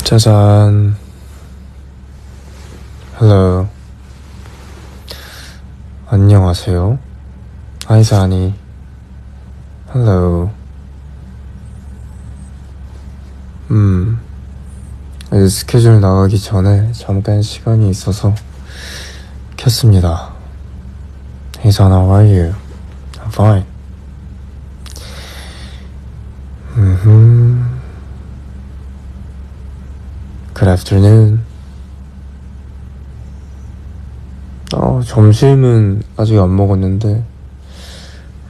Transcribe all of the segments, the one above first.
짜잔. Hello. 안녕하세요. 아이사니. Hello. 이제 스케줄 나가기 전에 잠깐 시간이 있어서 켰습니다. Hey son, how are you? I'm fine. Good afternoon. 점심은 아직 안 먹었는데,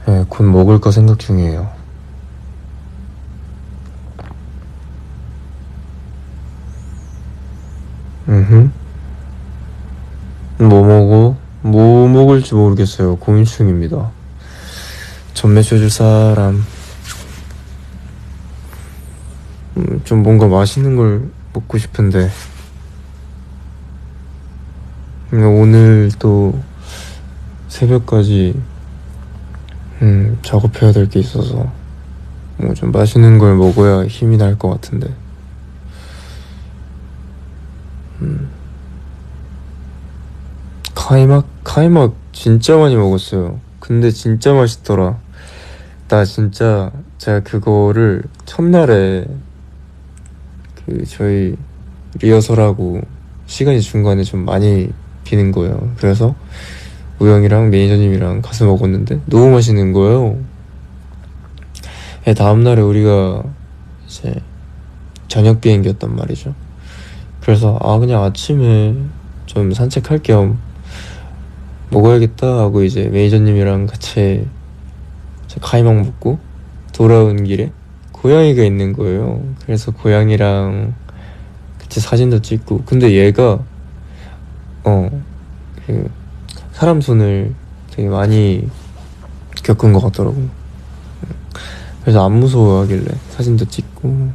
네, 곧 먹을까 생각 중이에요. 뭐 먹을지 모르겠어요. 고민 중입니다. 전매쳐줄 사람. 좀 뭔가 맛있는 걸 먹고 싶은데, 오늘 또 새벽까지 작업해야 될 게 있어서 뭐 좀 맛있는 걸 먹어야 힘이 날 것 같은데. 카이막 진짜 많이 먹었어요. 근데 진짜 맛있더라. 나 진짜 제가 그거를 첫날에 저희 리허설하고 시간이 중간에 좀 많이 비는 거예요. 그래서 우영이랑 매니저님이랑 가서 먹었는데 너무 맛있는 거예요. 다음날에 우리가 이제 저녁 비행기였단 말이죠. 그래서 그냥 아침에 좀 산책할 겸 먹어야겠다 하고 이제 매니저님이랑 같이 카이막 먹고 돌아온 길에 고양이가 있는 거예요. 그래서 고양이랑 같이 사진도 찍고. 근데 얘가 사람 손을 되게 많이 겪은 것 같더라고. 그래서 안 무서워하길래 사진도 찍고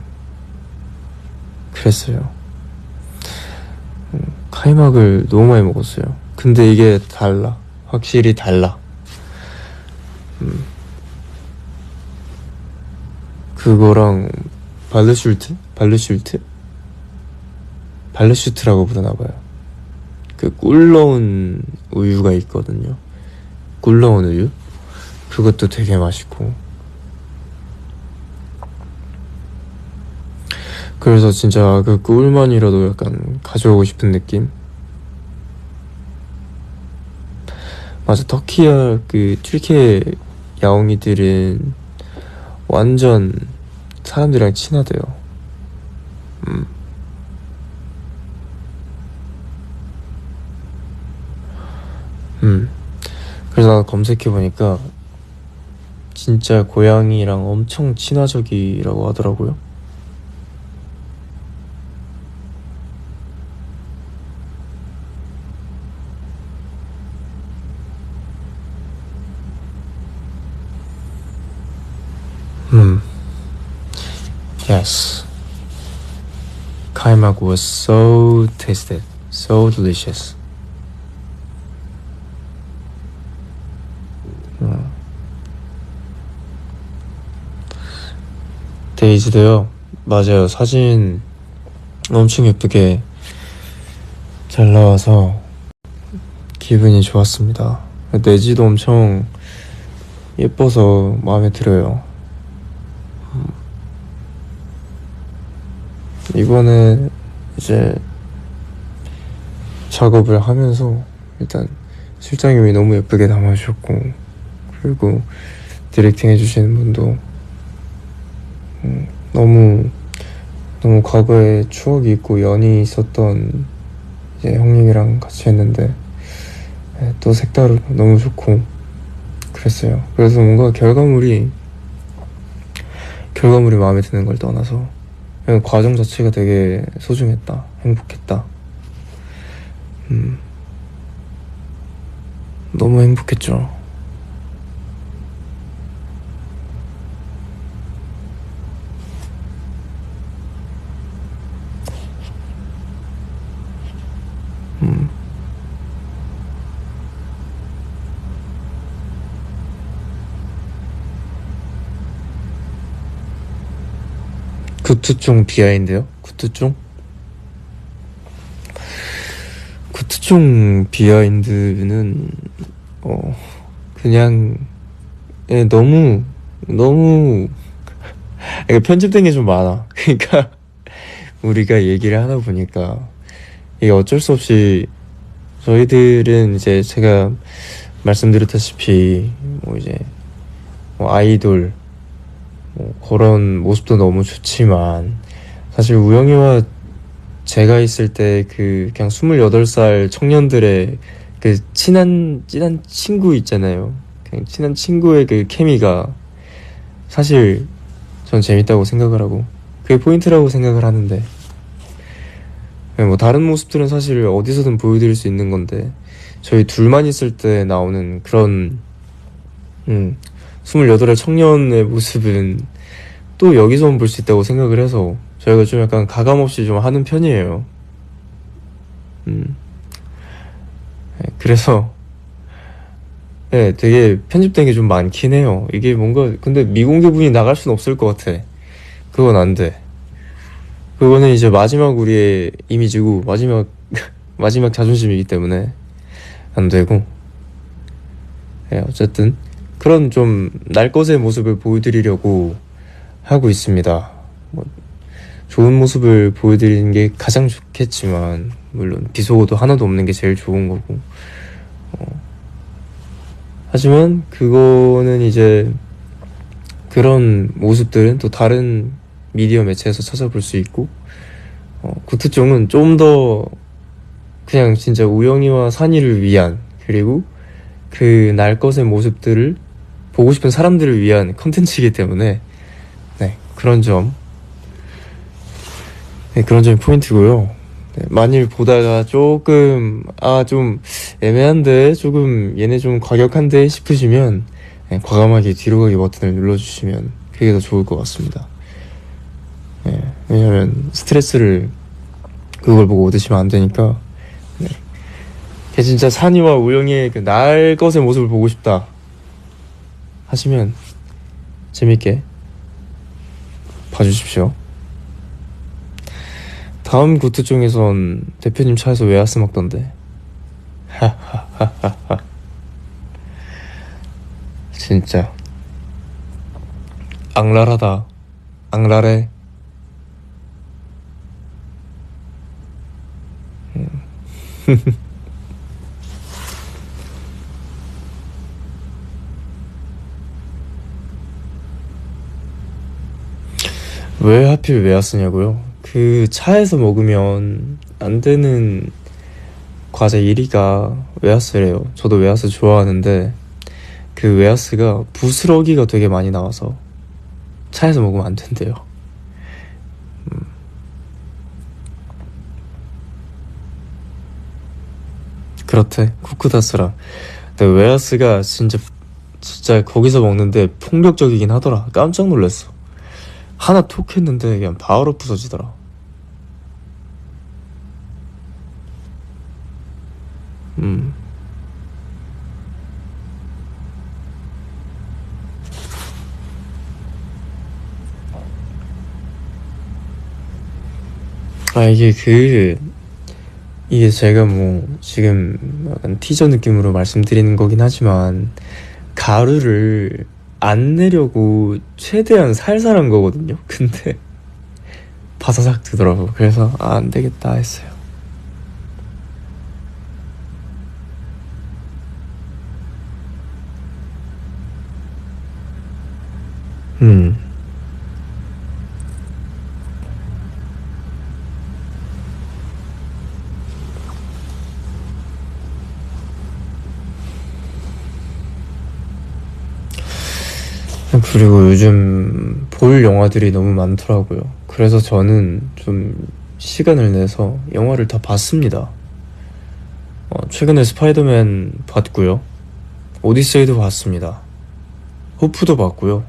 그랬어요. 카이막을 너무 많이 먹었어요. 근데 이게 달라. 확실히 달라. 그거랑 발르슈트라고 부르나봐요. 꿀 넣은 우유가 있거든요. 꿀 넣은 우유? 그것도 되게 맛있고. 그래서 진짜 그 꿀만이라도 약간 가져오고 싶은 느낌? 맞아, 튀르키예 야옹이들은 완전 사람들이랑 친하대요. 그래서 나 검색해보니까 진짜 고양이랑 엄청 친화적이라고 하더라고요. Yes. Kaimak was so tasty, so delicious. 데이지도요. 맞아요. 사진 엄청 예쁘게 잘 나와서 기분이 좋았습니다. 내지도 엄청 예뻐서 마음에 들어요. 이번에 이제 작업을 하면서 일단 실장님이 너무 예쁘게 담아주셨고, 그리고 디렉팅 해주시는 분도 너무 과거에 추억이 있고 연이 있었던 이제 형님이랑 같이 했는데 또 색다르고 너무 좋고 그랬어요. 그래서 뭔가 결과물이 마음에 드는 걸 떠나서 그냥 과정 자체가 되게 소중했다, 행복했다. 너무 행복했죠. 구투종 비하인드요? 구투종? 최종 비하인드는 그냥 너무 이게 편집된 게 좀 많아. 그러니까 우리가 얘기를 하다 보니까 이게 어쩔 수 없이 저희들은 이제 제가 말씀드렸다시피 뭐 이제 뭐 아이돌 뭐 그런 모습도 너무 좋지만 사실 우영이와 제가 있을 때 그 그냥 28살 청년들의 그 친한 친구 있잖아요. 그냥 친한 친구의 그 케미가 사실 전 재밌다고 생각을 하고 그게 포인트라고 생각을 하는데 뭐 다른 모습들은 사실 어디서든 보여드릴 수 있는 건데 저희 둘만 있을 때 나오는 그런 28의 청년의 모습은 또 여기서만 볼 수 있다고 생각을 해서 저희가 좀 약간 가감없이 좀 하는 편이에요. 그래서 네, 되게 편집된 게 좀 많긴 해요. 이게 뭔가 근데 미공개분이 나갈 순 없을 것 같아. 그건 안 돼. 그거는 이제 마지막 우리의 이미지고 마지막 마지막 자존심이기 때문에 안 되고. 네, 어쨌든 그런 좀 날 것의 모습을 보여드리려고 하고 있습니다. 뭐 좋은 모습을 보여드리는 게 가장 좋겠지만 물론 비속어도 하나도 없는 게 제일 좋은 거고. 하지만 그거는 이제 그런 모습들은 또 다른 미디어 매체에서 찾아볼 수 있고 구트종은 좀 더 그냥 진짜 우영이와 산이를 위한 그리고 그 날 것의 모습들을 보고 싶은 사람들을 위한 컨텐츠이기 때문에 네, 그런 점이 포인트고요. 네, 만일 보다가 조금 좀 애매한데 조금 얘네 좀 과격한데 싶으시면 네, 과감하게 뒤로 가기 버튼을 눌러주시면 그게 더 좋을 것 같습니다. 네, 왜냐면 스트레스를 그걸 보고 얻으시면 안 되니까. 네. 진짜 산이와 우영이의 그 날 것의 모습을 보고 싶다 하시면 재밌게 봐주십시오. 다음 구트종에선 대표님 차에서 웨하스 먹던데. 진짜 악랄하다. 악랄해. 왜 하필 웨하스냐고요? 그 차에서 먹으면 안 되는 과자 1위가 웨하스래요. 저도 웨하스 좋아하는데 그 웨하스가 부스러기가 되게 많이 나와서 차에서 먹으면 안 된대요. 그렇대. 쿠쿠다스랑. 근데 웨하스가 진짜 거기서 먹는데 폭력적이긴 하더라. 깜짝 놀랐어. 하나 톡 했는데 그냥 바로 부서지더라. 이게 제가 뭐 지금 약간 티저 느낌으로 말씀드리는 거긴 하지만 가루를 안 내려고 최대한 살살한 거거든요. 근데 바사삭 뜨더라고. 그래서 안 되겠다 했어요. 그리고 요즘 볼 영화들이 너무 많더라고요. 그래서 저는 좀 시간을 내서 영화를 다 봤습니다. 최근에 스파이더맨 봤고요. 오디세이도 봤습니다. 호프도 봤고요.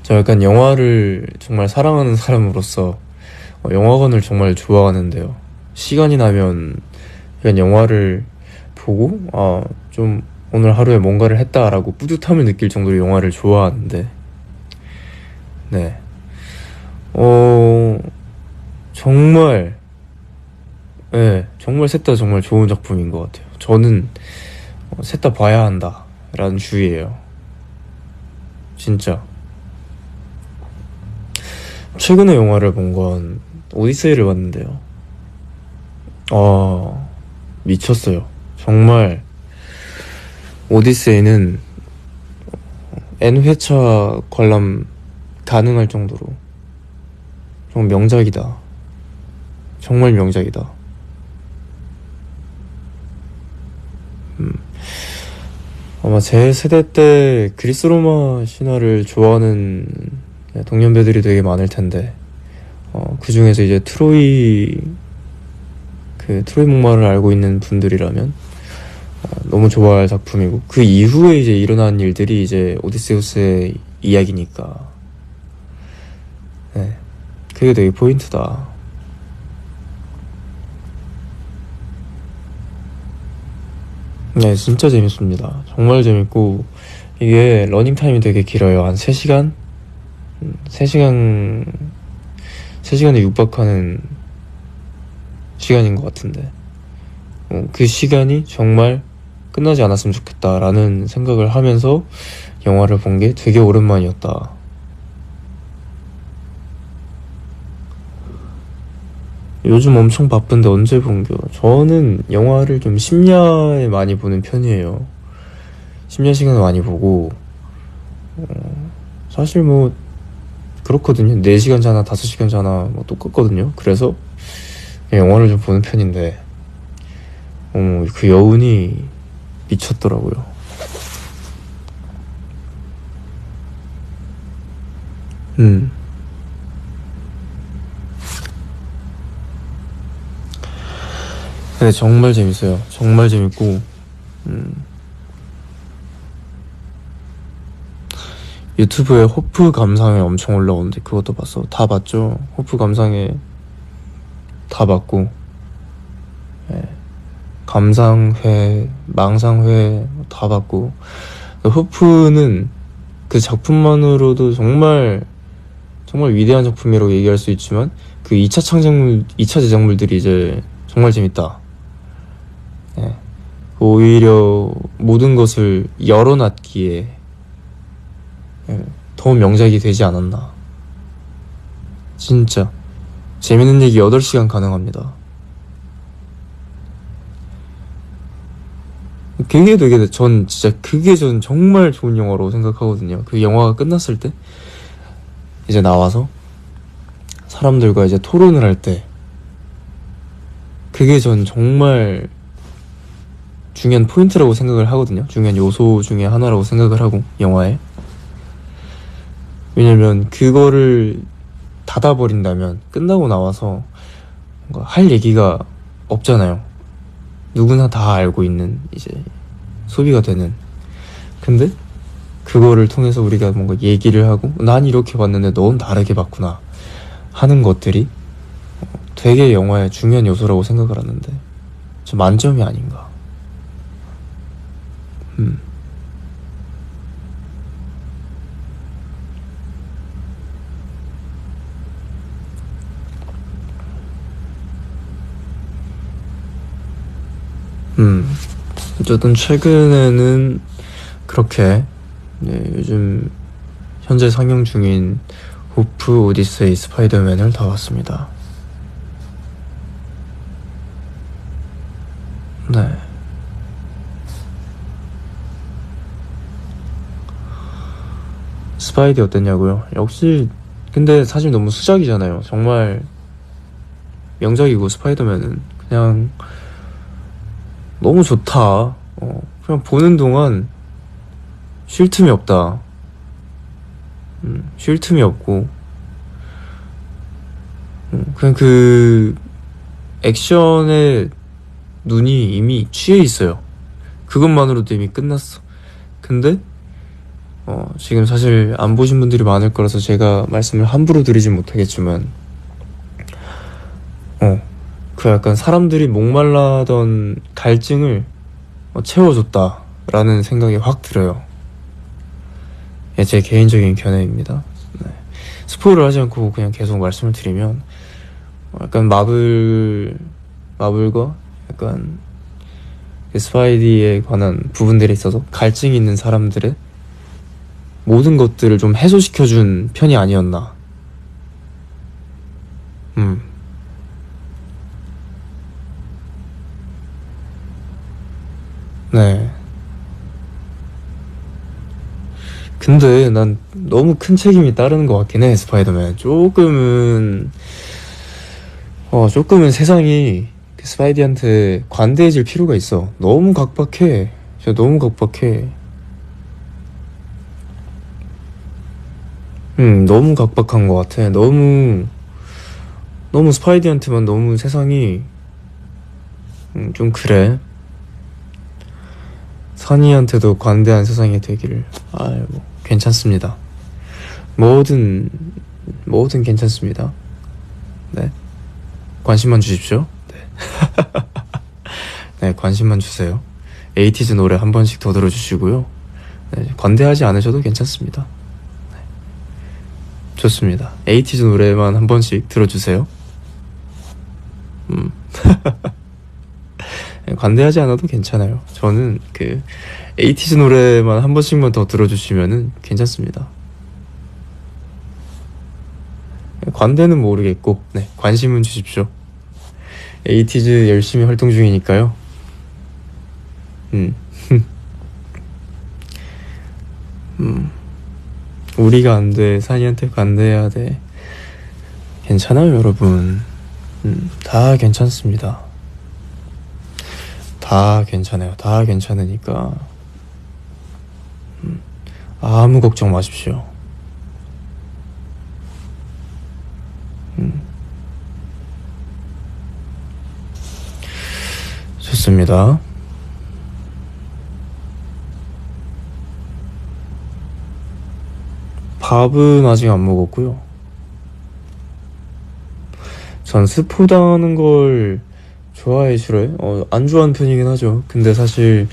저 약간 영화를 정말 사랑하는 사람으로서 영화관을 정말 좋아하는데요. 시간이 나면 약간 영화를 보고 좀 오늘 하루에 뭔가를 했다라고 뿌듯함을 느낄 정도로 영화를 좋아하는데 정말 네, 정말 셋 다 정말 좋은 작품인 것 같아요. 저는 셋 다 봐야 한다 라는 주의예요. 진짜. 최근에 영화를 본 건 오디세이를 봤는데요. 미쳤어요. 정말 오디세이는 N회차 관람 가능할 정도로 정말 명작이다. 정말 명작이다. 아마 제 세대 때 그리스 로마 신화를 좋아하는 동년배들이 되게 많을 텐데, 그 중에서 이제 트로이 목마를 알고 있는 분들이라면 너무 좋아할 작품이고, 그 이후에 이제 일어난 일들이 이제 오디세우스의 이야기니까, 네, 그게 되게 포인트다. 네, 진짜 재밌습니다. 정말 재밌고, 이게 러닝타임이 되게 길어요. 한 3시간? 3시간, 3시간에 육박하는 시간인 것 같은데, 그 시간이 정말 끝나지 않았으면 좋겠다라는 생각을 하면서 영화를 본 게 되게 오랜만이었다. 요즘 엄청 바쁜데 언제 본겨? 저는 영화를 좀 심야에 많이 보는 편이에요. 심야 시간에 많이 보고, 사실 뭐 그렇거든요. 4시간 자나 5시간 자나 뭐 똑같거든요. 그래서 영화를 좀 보는 편인데, 그 여운이 미쳤더라고요. 근데 정말 재밌어요. 정말 재밌고, 유튜브에 호프 감상회 엄청 올라오는데 그것도 봤어. 다 봤죠? 호프 감상회 다 봤고, 예. 감상회, 망상회 다 봤고, 호프는 그 작품만으로도 정말 정말 위대한 작품이라고 얘기할 수 있지만, 그 2차 창작물, 2차 제작물들이 이제 정말 재밌다. 예. 오히려 모든 것을 열어놨기에, 예, 더 명작이 되지 않았나. 진짜 재밌는 얘기 8시간 가능합니다. 그게 되게, 전 진짜 그게 전 정말 좋은 영화라고 생각하거든요. 그 영화가 끝났을 때 이제 나와서 사람들과 이제 토론을 할 때, 그게 전 정말 중요한 포인트라고 생각을 하거든요. 중요한 요소 중에 하나라고 생각을 하고, 영화에. 왜냐면 그거를 닫아버린다면 끝나고 나와서 뭔가 할 얘기가 없잖아요. 누구나 다 알고 있는 이제 소비가 되는. 근데 그거를 통해서 우리가 뭔가 얘기를 하고, 난 이렇게 봤는데 넌 다르게 봤구나 하는 것들이 되게 영화의 중요한 요소라고 생각을 하는데, 저 만점이 아닌가. 음. 어쨌든 최근에는 그렇게, 네, 요즘 현재 상영 중인 호프, 오디세이, 스파이더맨을 다 봤습니다. 네. 스파이디 어땠냐고요? 역시, 근데 사실 너무 수작이잖아요. 정말 명작이고, 스파이더맨은 그냥 너무 좋다. 그냥 보는 동안 쉴 틈이 없다. 쉴 틈이 없고, 그냥 그 액션에 눈이 이미 취해 있어요. 그것만으로도 이미 끝났어. 근데 지금 사실 안 보신 분들이 많을 거라서 제가 말씀을 함부로 드리진 못하겠지만, 그 약간 사람들이 목말라던 갈증을 채워줬다라는 생각이 확 들어요. 예, 제 개인적인 견해입니다. 네. 스포일을 하지 않고 그냥 계속 말씀을 드리면, 약간 마블 마블과 약간 그 스파이디에 관한 부분들에 있어서 갈증이 있는 사람들의 모든 것들을 좀 해소시켜준 편이 아니었나. 음, 네. 근데 난 너무 큰 책임이 따르는 것 같긴 해, 스파이더맨. 조금은 세상이 그 스파이디한테 관대해질 필요가 있어. 너무 각박해. 진짜 너무 각박해. 너무 각박한 것 같아. 너무 스파이디한테만 너무 세상이, 좀 그래. 선의한테도 관대한 세상이 되기를. 뭐, 괜찮습니다. 뭐든, 뭐든 괜찮습니다. 네. 관심만 주십시오. 네. 네, 관심만 주세요. 에이티즈 노래 한 번씩 더 들어주시고요. 네, 관대하지 않으셔도 괜찮습니다. 좋습니다. 에이티즈 노래만 한 번씩 들어주세요. 음. 네, 관대하지 않아도 괜찮아요. 저는 그 에이티즈 노래만 한 번씩만 더 들어주시면은 괜찮습니다. 네, 관대는 모르겠고, 네, 관심은 주십시오. 에이티즈 열심히 활동 중이니까요. 음. 우리가 안 돼. 산이한테 관대해야 돼. 괜찮아요, 여러분. 다 괜찮습니다. 다 괜찮아요. 다 괜찮으니까. 아무 걱정 마십시오. 좋습니다. 밥은 아직 안 먹었고요. 전 스포당하는 걸 좋아해, 싫어해? 안 좋아하는 편이긴 하죠. 근데 사실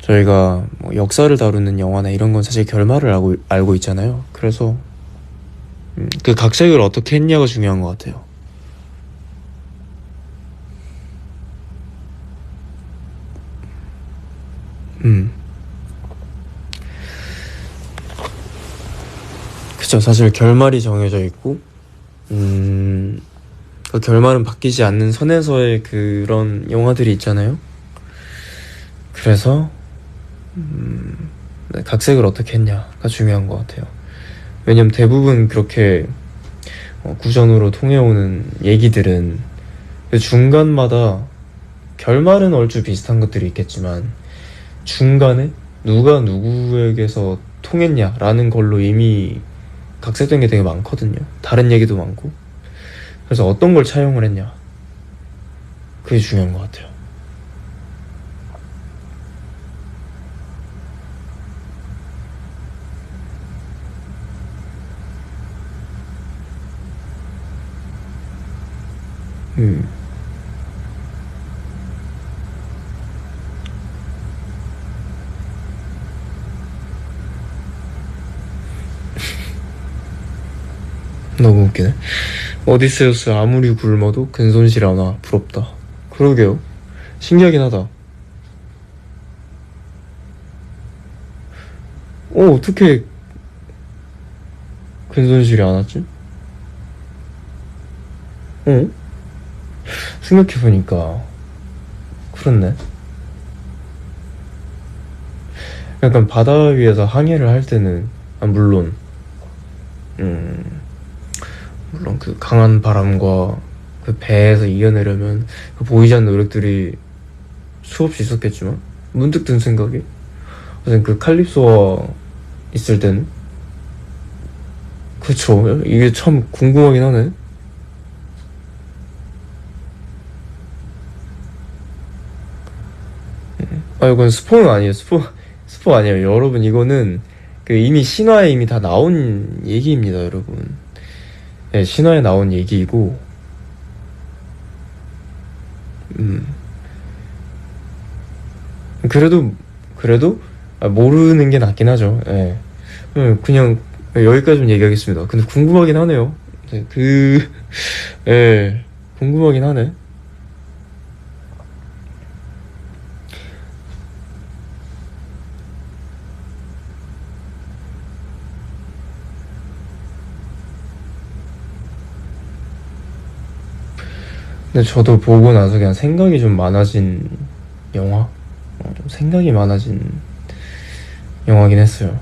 저희가 뭐 역사를 다루는 영화나 이런 건 사실 결말을 알고 있잖아요. 그래서 그 각색을 어떻게 했냐가 중요한 것 같아요. 음, 그쵸. 사실 결말이 정해져 있고, 그 결말은 바뀌지 않는 선에서의 그런 영화들이 있잖아요. 그래서 네, 각색을 어떻게 했냐가 중요한 것 같아요. 왜냐면 대부분 그렇게 구전으로 통해오는 얘기들은 그 중간마다 결말은 얼추 비슷한 것들이 있겠지만 중간에 누가 누구에게서 통했냐라는 걸로 이미 각색된 게 되게 많거든요. 다른 얘기도 많고. 그래서 어떤 걸 차용을 했냐. 그게 중요한 것 같아요. 음, 너무 웃기네. 오디세우스 아무리 굶어도 근손실 안 와. 부럽다. 그러게요. 신기하긴 하다. 어떻게 근손실이 안 왔지? 어? 생각해보니까 그렇네. 약간 바다 위에서 항해를 할 때는 물론 음, 물론 그 강한 바람과 그 배에서 이겨내려면 그 보이지 않는 노력들이 수없이 있었겠지만 문득 든 생각이 무슨 그 칼립소와 있을 때는 그쵸. 이게 참 궁금하긴 하네. 이건 스포는 아니에요. 스포 아니에요. 여러분, 이거는 그 이미 신화에 이미 다 나온 얘기입니다, 여러분. 네, 신화에 나온 얘기이고, 음, 그래도 모르는 게 낫긴 하죠. 예. 그냥 여기까지만 얘기하겠습니다. 근데 궁금하긴 하네요. 네, 예, 궁금하긴 하네. 근데 저도 보고 나서 그냥 생각이 좀 많아진 영화? 좀 생각이 많아진 영화긴 했어요.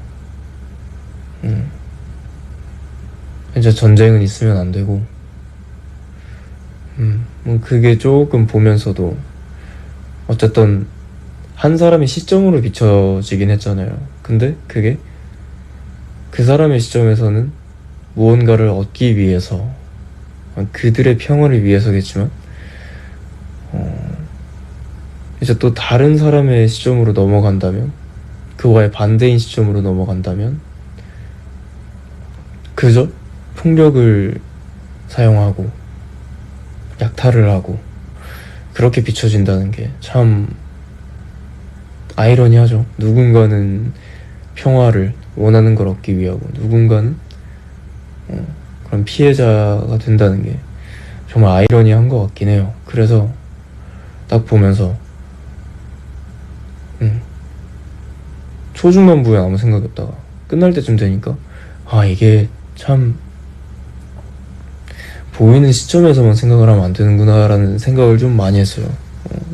이제 전쟁은 있으면 안 되고, 뭐 그게 조금 보면서도 어쨌든 한 사람의 시점으로 비춰지긴 했잖아요. 근데 그게 그 사람의 시점에서는 무언가를 얻기 위해서, 그들의 평화를 위해서겠지만, 이제 또 다른 사람의 시점으로 넘어간다면, 그와의 반대인 시점으로 넘어간다면, 그저 폭력을 사용하고, 약탈을 하고, 그렇게 비춰진다는 게 참 아이러니하죠. 누군가는 평화를 원하는 걸 얻기 위하고, 누군가는 그런 피해자가 된다는 게 정말 아이러니한 것 같긴 해요. 그래서 딱 보면서 초중반부에 아무 생각이 없다가 끝날 때쯤 되니까 이게 참 보이는 시점에서만 생각을 하면 안 되는구나 라는 생각을 좀 많이 했어요.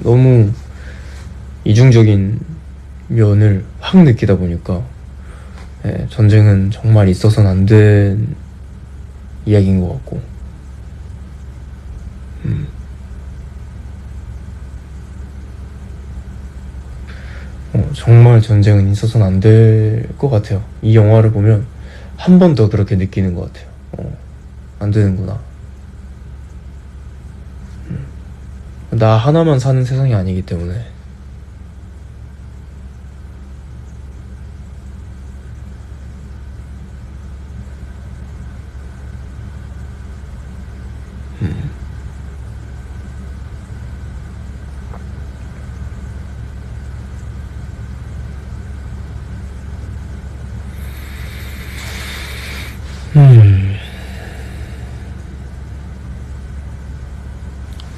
너무 이중적인 면을 확 느끼다 보니까 전쟁은 정말 있어서는 안 된 이야기인 것 같고, 정말 전쟁은 있어서는 안 될 것 같아요. 이 영화를 보면 한 번 더 그렇게 느끼는 것 같아요. 안 되는구나. 나 하나만 사는 세상이 아니기 때문에.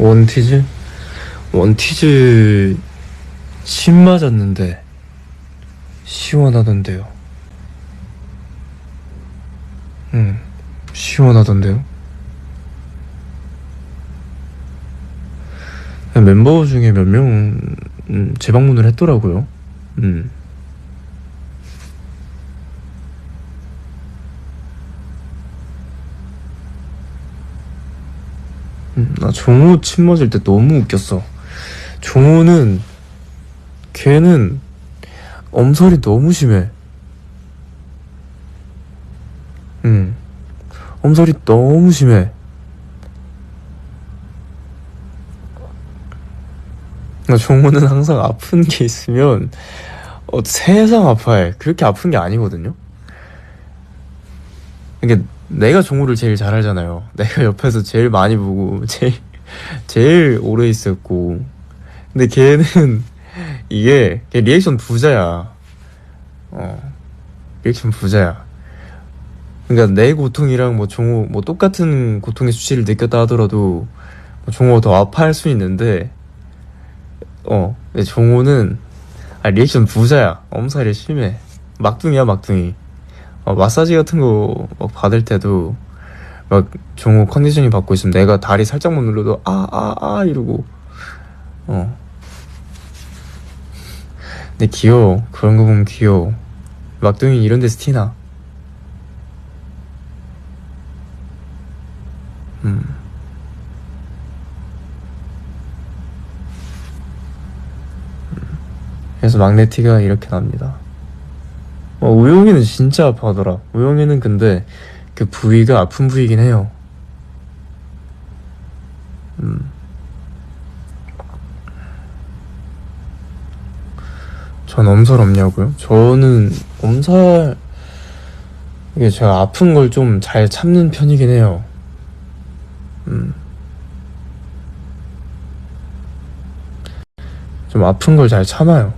원티즈? 원티즈 침 맞았는데 시원하던데요. 시원하던데요. 멤버 중에 몇 명 재방문을 했더라고요. 나 종호 침 맞을 때 너무 웃겼어. 종호는 걔는 엄살이 너무 심해. 엄살이 너무 심해. 종호는 항상 아픈 게 있으면 세상 아파해. 그렇게 아픈 게 아니거든요. 이게 내가 종호를 제일 잘 알잖아요. 내가 옆에서 제일 많이 보고 제일 오래 있었고. 근데 걔는 걔 리액션 부자야. 리액션 부자야. 그러니까 내 고통이랑 뭐 종호 뭐 똑같은 고통의 수치를 느꼈다 하더라도 뭐 종호가 더 아파할 수 있는데, 근데 종호는 리액션 부자야. 엄살이 심해. 막둥이야, 막둥이. 마사지 같은 거 막 받을 때도 막 종호 컨디셔닝 받고 있으면 내가 다리 살짝만 눌러도 이러고. 근데 귀여워. 그런 거 보면 귀여워. 막둥이 이런 데서 티나. 그래서 막내티가 이렇게 납니다. 우영이는 진짜 아파하더라. 우영이는 근데 그 부위가 아픈 부위긴 해요. 전 엄살 없냐고요? 저는 엄살, 이게 제가 아픈 걸 좀 잘 참는 편이긴 해요. 좀 아픈 걸 잘 참아요.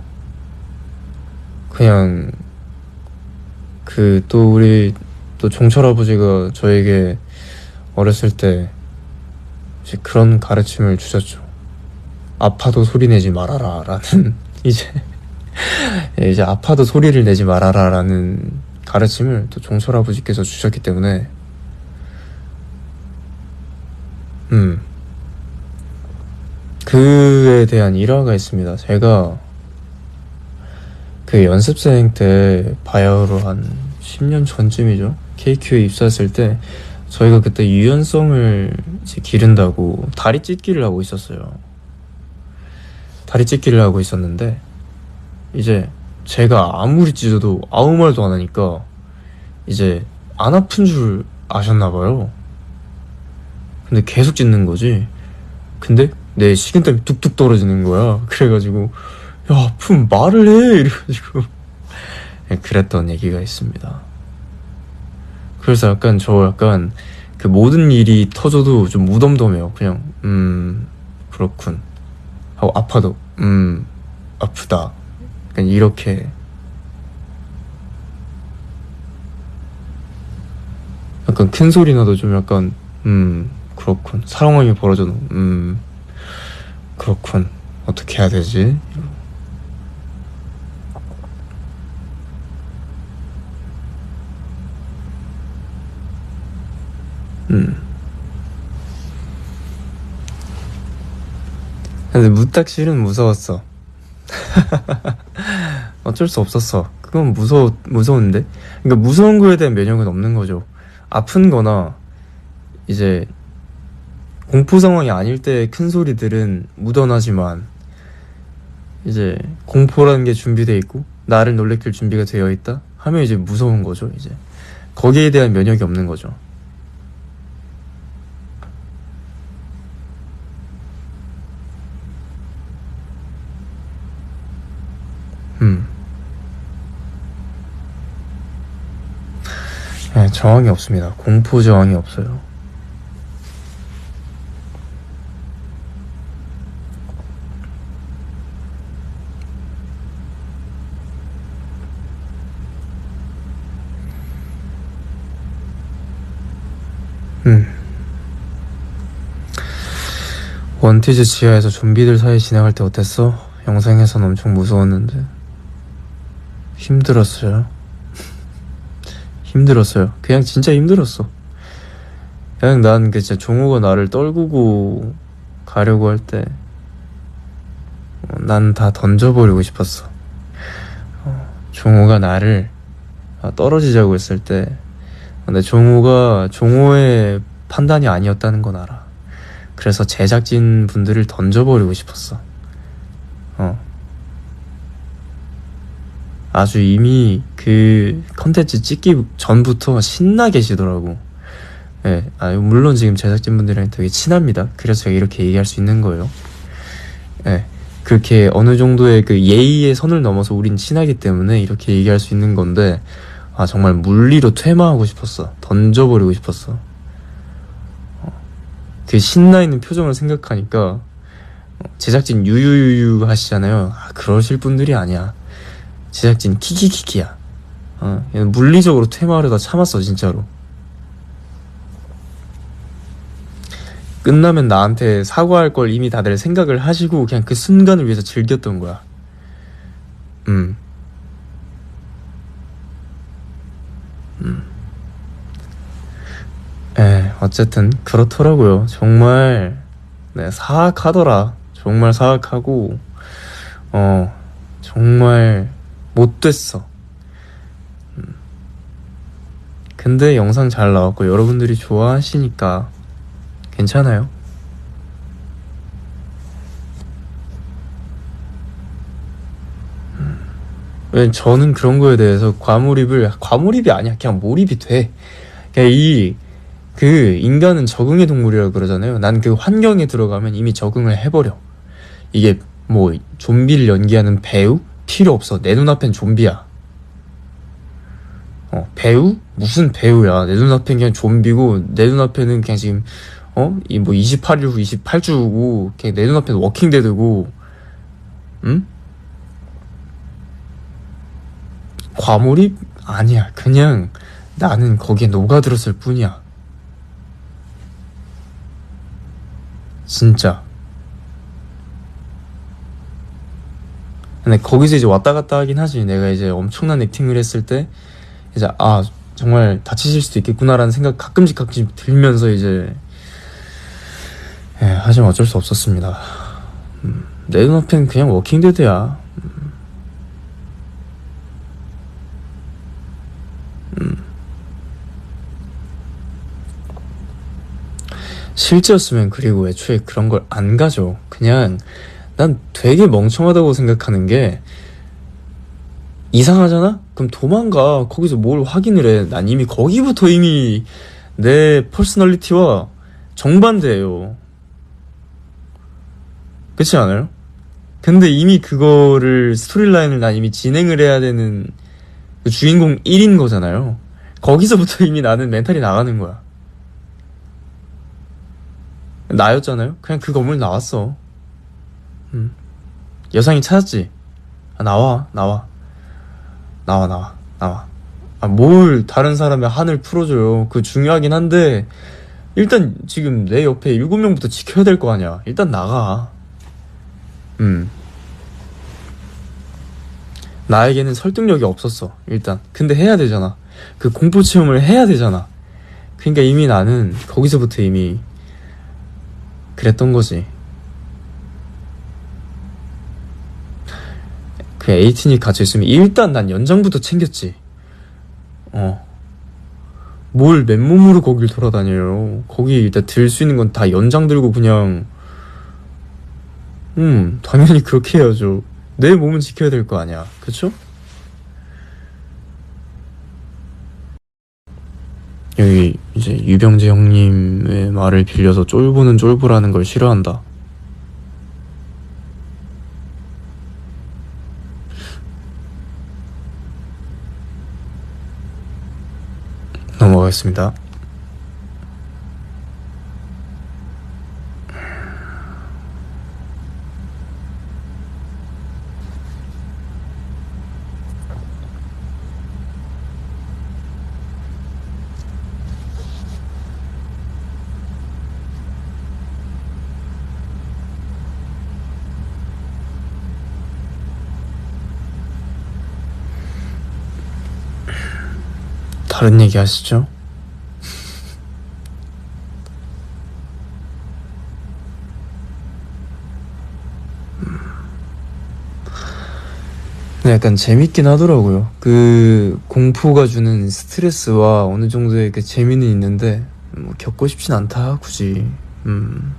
그냥 또 우리 또 종철 아버지가 저에게 어렸을 때 이제 그런 가르침을 주셨죠. 아파도 소리 내지 말아라 라는 이제 아파도 소리를 내지 말아라 라는 가르침을 또 종철 아버지께서 주셨기 때문에 그에 대한 일화가 있습니다. 제가 그 연습생 때 바야흐로 한 10년 전쯤이죠. KQ에 입사했을 때 저희가 그때 유연성을 이제 기른다고 다리 찢기를 하고 있었어요. 다리 찢기를 하고 있었는데 이제 제가 아무리 찢어도 아무 말도 안 하니까 이제 안 아픈 줄 아셨나 봐요. 근데 계속 찢는 거지. 근데 내 식은땀이 뚝뚝 떨어지는 거야. 그래가지고 야 아프면 말을 해 이래가지고 그랬던 얘기가 있습니다. 그래서 약간 그 모든 일이 터져도 좀 무덤덤해요. 그냥 그렇군 하고 아파도 아프다. 약간 이렇게 약간 큰 소리 나도 좀 약간 그렇군. 상황이 벌어져도 그렇군. 어떻게 해야 되지? 근데 무딱실은 무서웠어. 어쩔 수 없었어. 그건 무서운데? 그러니까 무서운 거에 대한 면역은 없는 거죠. 아픈 거나 이제 공포 상황이 아닐 때 큰 소리들은 묻어나지만 이제 공포라는 게 준비돼 있고 나를 놀래킬 준비가 되어 있다 하면 이제 무서운 거죠. 이제 거기에 대한 면역이 없는 거죠. 네, 저항이 없습니다. 공포 저항이 없어요. 원티즈 지하에서 좀비들 사이 지나갈 때 어땠어? 영상에선 엄청 무서웠는데 힘들었어요. 힘들었어요. 그냥 진짜 힘들었어. 그냥 난 그 진짜 종호가 나를 떨구고 가려고 할 때 난 다 던져버리고 싶었어. 종호가 나를 떨어지자고 했을 때 근데 종호가 종호의 판단이 아니었다는 건 알아. 그래서 제작진 분들을 던져버리고 싶었어. 아주 이미 그 컨텐츠 찍기 전부터 신나 계시더라고. 예, 물론 지금 제작진분들이랑 되게 친합니다. 그래서 제가 이렇게 얘기할 수 있는 거예요. 예, 그렇게 어느 정도의 그 예의의 선을 넘어서 우린 친하기 때문에 이렇게 얘기할 수 있는 건데, 정말 물리로 퇴마하고 싶었어. 던져버리고 싶었어. 그 신나있는 표정을 생각하니까, 제작진 유유유유 하시잖아요. 그러실 분들이 아니야. 제작진 키키키키야. 물리적으로 퇴마하려다 참았어 진짜로. 끝나면 나한테 사과할 걸 이미 다들 생각을 하시고 그냥 그 순간을 위해서 즐겼던 거야. 어쨌든 그렇더라고요. 정말 네, 사악하더라. 정말 사악하고 정말 못됐어. 근데 영상 잘 나왔고 여러분들이 좋아하시니까 괜찮아요. 왜 저는 그런 거에 대해서 과몰입이 아니야. 그냥 몰입이 돼. 그냥 그 인간은 적응의 동물이라고 그러잖아요. 난 그 환경에 들어가면 이미 적응을 해버려. 이게 뭐 좀비를 연기하는 배우? 필요 없어. 내 눈앞엔 좀비야. 배우? 무슨 배우야. 내 눈앞엔 그냥 좀비고 내 눈앞에는 그냥 지금 이 뭐 28일 후 28주고 그냥 내 눈앞에는 워킹데드고. 응? 과몰입? 아니야. 그냥 나는 거기에 녹아들었을 뿐이야. 진짜. 근데 거기서 이제 왔다 갔다 하긴 하지. 내가 이제 엄청난 액팅을 했을 때 이제 정말 다치실 수도 있겠구나라는 생각 가끔씩 들면서 이제 하지만 어쩔 수 없었습니다. 내 눈앞엔 그냥 워킹데드야. 실제였으면 그리고 애초에 그런 걸 안 가져. 그냥 난 되게 멍청하다고 생각하는 게, 이상하잖아? 그럼 도망가. 거기서 뭘 확인을 해. 난 이미 거기부터 이미 내 퍼스널리티와 정반대예요. 그렇지 않아요? 근데 이미 그거를 스토리라인을 난 이미 진행을 해야 되는 그 주인공 1인 거잖아요. 거기서부터 이미 나는 멘탈이 나가는 거야. 나였잖아요. 그냥 그 건물 나왔어. 음. 여상이 찾았지. 아, 나와, 나와, 나와, 나와, 나와. 아, 뭘 다른 사람의 한을 풀어줘요. 그거 중요하긴 한데, 일단 지금 내 옆에 7명부터 지켜야 될 거 아니야. 일단 나가. 음. 나에게는 설득력이 없었어, 일단. 근데 해야 되잖아. 그 공포 체험을 해야 되잖아. 그러니까 이미 나는 거기서부터 이미 그랬던 거지. 그 에이틴이 갇혀있으면 일단 난 연장부터 챙겼지. 어. 뭘 맨몸으로 거길 돌아다녀요. 거기 일단 들 수 있는 건 다 연장 들고 그냥, 당연히 그렇게 해야죠. 내 몸은 지켜야 될 거 아니야. 그쵸? 여기 이제 유병재 형님의 말을 빌려서 쫄보는 쫄보라는 걸 싫어한다. 넘어가겠습니다. 다른 얘기 하시죠? 네, 약간 재밌긴 하더라고요. 그 공포가 주는 스트레스와 어느 정도의 그 재미는 있는데, 뭐 겪고 싶진 않다, 굳이. 음,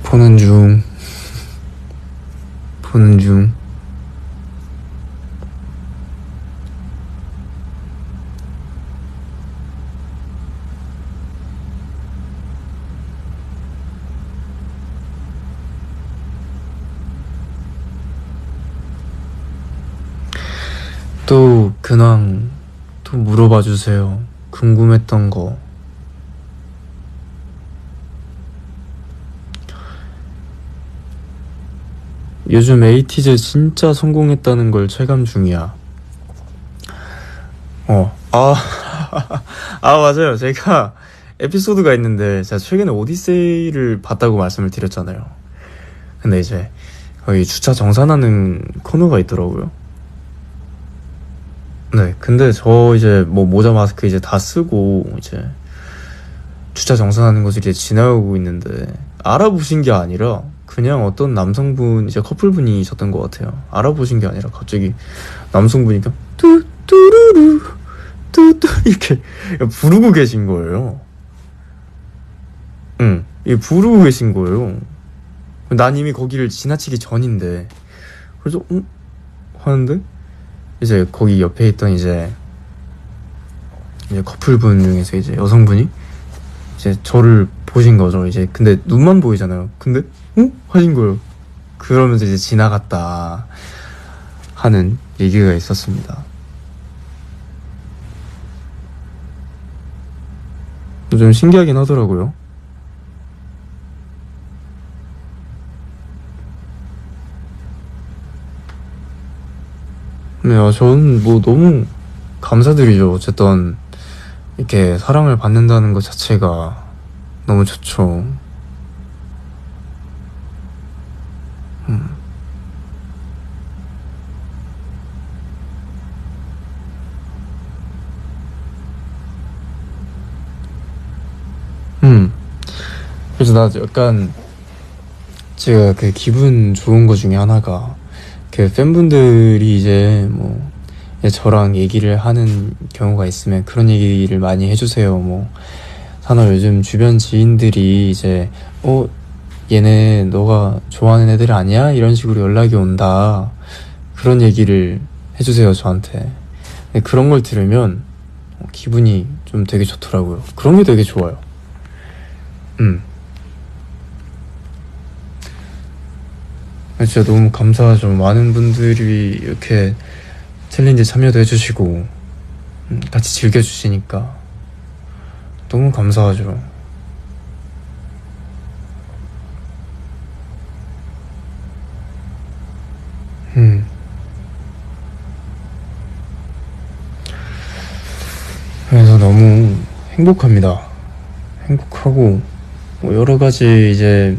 보는 중, 보는 중. 또 근황 또 물어봐 주세요. 궁금했던 거. 요즘 에이티즈 진짜 성공했다는 걸 체감 중이야. 아, 아, 맞아요. 제가 에피소드가 있는데, 제가 최근에 오디세이를 봤다고 말씀을 드렸잖아요. 근데 이제, 거기 주차 정산하는 코너가 있더라고요. 네, 근데 저 이제 뭐 모자 마스크 이제 다 쓰고, 이제 주차 정산하는 곳을 이제 지나가고 있는데, 알아보신 게 아니라, 그냥 어떤 남성분, 이제 커플분이셨던 것 같아요. 알아보신 게 아니라 갑자기 남성분이니까, 뚜뚜루루, 뚜뚜, 이렇게 부르고 계신 거예요. 응, 이 부르고 계신 거예요. 난 이미 거기를 지나치기 전인데. 그래서, 하는데, 이제 거기 옆에 있던 이제 커플분 중에서 이제 여성분이 이제 저를 보신 거죠. 이제 근데 눈만 보이잖아요. 근데 하신 거예요. 그러면서 이제 지나갔다 하는 얘기가 있었습니다. 좀 신기하긴 하더라고요. 네, 저는 뭐 너무 감사드리죠. 어쨌든 이렇게 사랑을 받는다는 것 자체가 너무 좋죠. 음. 음. 그래서 나 약간 제가 그 기분 좋은 거 중에 하나가 그 팬분들이 이제 뭐 이제 저랑 얘기를 하는 경우가 있으면 그런 얘기를 많이 해주세요. 뭐 산호 요즘 주변 지인들이 이제 얘네 너가 좋아하는 애들 아니야? 이런 식으로 연락이 온다. 그런 얘기를 해주세요 저한테. 근데 그런 걸 들으면 기분이 좀 되게 좋더라고요. 그런 게 되게 좋아요. 음. 진짜 너무 감사하죠. 많은 분들이 이렇게 챌린지 참여도 해주시고 같이 즐겨주시니까 너무 감사하죠. 음. 그래서 너무 행복합니다. 행복하고 뭐 여러 가지 이제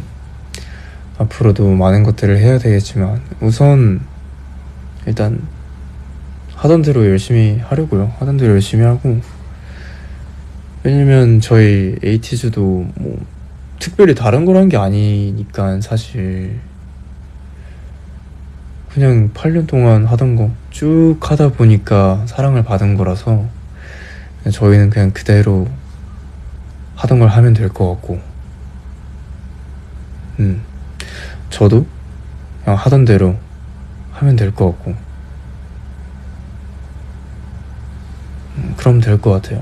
앞으로도 많은 것들을 해야 되겠지만 우선 일단 하던 대로 열심히 하려고요. 하던 대로 열심히 하고, 왜냐면 저희 에이티즈도 뭐 특별히 다른 걸 한 게 아니니까 사실 그냥 8년 동안 하던 거 쭉 하다 보니까 사랑을 받은 거라서 저희는 그냥 그대로 하던 걸 하면 될 것 같고, 저도 그냥 하던 대로 하면 될 것 같고, 그럼 될 것 같아요.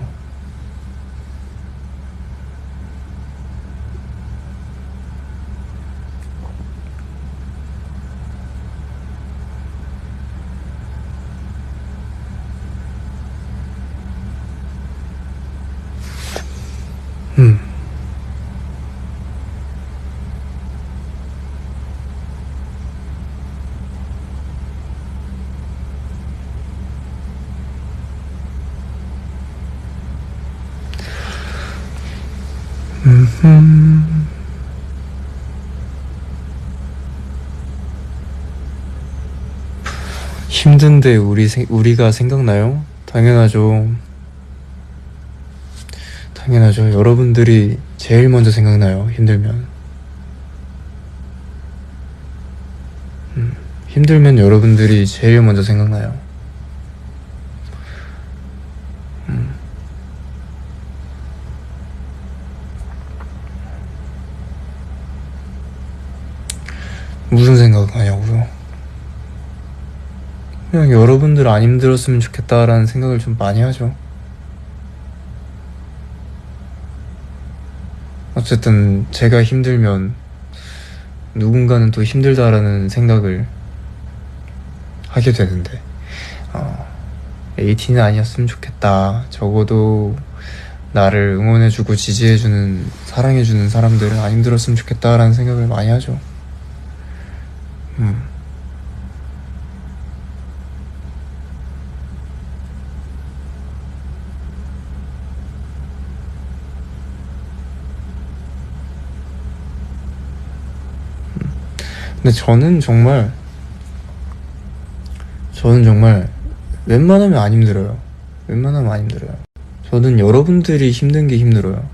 음, 음. 힘든데 우리가 생각나요? 당연하죠. 당연하죠. 여러분들이 제일 먼저 생각나요. 힘들면. 힘들면 여러분들이 제일 먼저 생각나요. 무슨 생각하냐고요? 그냥 여러분들 안 힘들었으면 좋겠다라는 생각을 좀 많이 하죠. 어쨌든 제가 힘들면 누군가는 또 힘들다라는 생각을 하게 되는데, AT는 아니었으면 좋겠다. 적어도 나를 응원해주고 지지해주는, 사랑해주는 사람들은 안 힘들었으면 좋겠다라는 생각을 많이 하죠. 음. 근데 저는 정말 웬만하면 안 힘들어요. 웬만하면 안 힘들어요. 저는 여러분들이 힘든 게 힘들어요.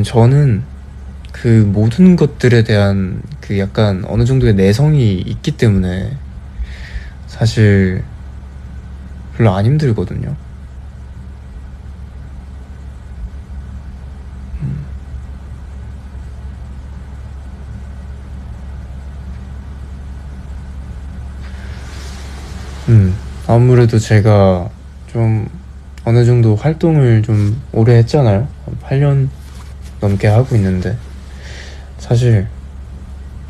저는 그 모든 것들에 대한 그 약간 어느 정도의 내성이 있기 때문에 사실 별로 안 힘들거든요. 아무래도 제가 좀 어느 정도 활동을 좀 오래 했잖아요. 8년 넘게 하고 있는데 사실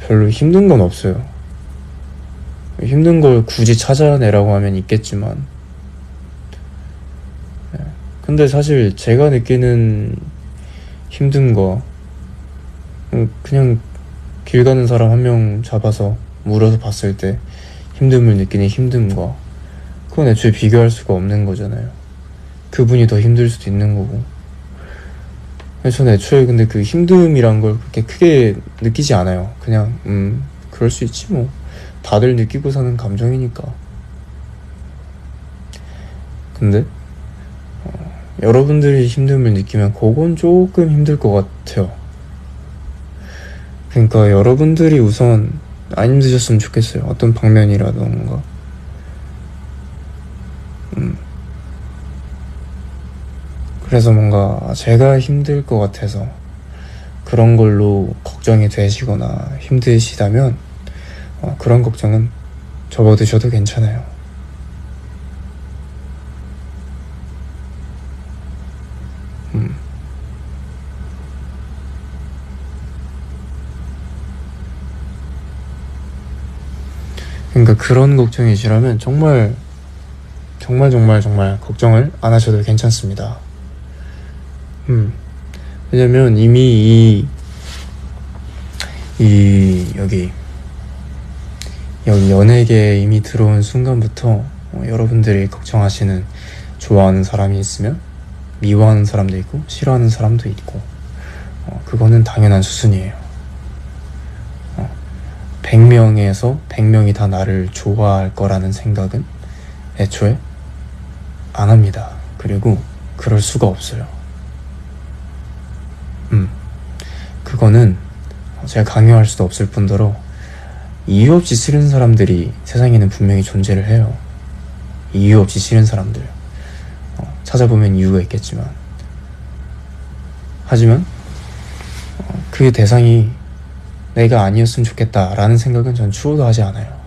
별로 힘든 건 없어요. 힘든 걸 굳이 찾아내라고 하면 있겠지만, 근데 사실 제가 느끼는 힘든 거 그냥 길 가는 사람 한 명 잡아서 물어서 봤을 때 힘듦을 느끼는 힘듦과 그건 애초에 비교할 수가 없는 거잖아요. 그분이 더 힘들 수도 있는 거고. 저는 애초에 근데 그 힘듦이란 걸 그렇게 크게 느끼지 않아요. 그냥 그럴 수 있지 뭐. 다들 느끼고 사는 감정이니까. 근데 여러분들이 힘듦을 느끼면 그건 조금 힘들 것 같아요. 그러니까 여러분들이 우선 안 힘드셨으면 좋겠어요. 어떤 방면이라던가. 그래서 뭔가 제가 힘들 것 같아서 그런 걸로 걱정이 되시거나 힘드시다면 그런 걱정은 접어두셔도 괜찮아요. 그러니까 그런 걱정이시라면 정말 걱정을 안 하셔도 괜찮습니다. 왜냐면 이미 여기 연예계에 이미 들어온 순간부터 여러분들이 걱정하시는 좋아하는 사람이 있으면 미워하는 사람도 있고 싫어하는 사람도 있고 그거는 당연한 수순이에요. 100명에서 100명이 다 나를 좋아할 거라는 생각은 애초에 안 합니다. 그리고 그럴 수가 없어요. 그거는 제가 강요할 수도 없을 뿐더러 이유 없이 싫은 사람들이 세상에는 분명히 존재를 해요. 이유 없이 싫은 사람들. 찾아보면 이유가 있겠지만. 하지만 그 대상이 내가 아니었으면 좋겠다라는 생각은 전 추호도 하지 않아요.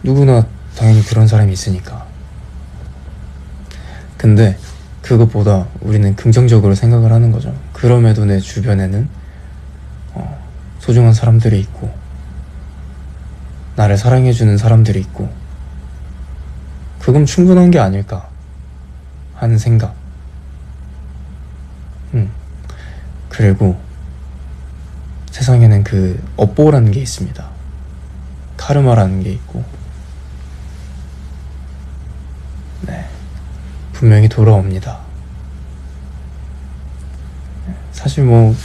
누구나 당연히 그런 사람이 있으니까. 근데 그것보다 우리는 긍정적으로 생각을 하는 거죠. 그럼에도 내 주변에는 소중한 사람들이 있고 나를 사랑해주는 사람들이 있고 그건 충분한 게 아닐까 하는 생각. 그리고 세상에는 그 업보라는 게 있습니다. 카르마라는 게 있고 네, 분명히 돌아옵니다. 사실 뭐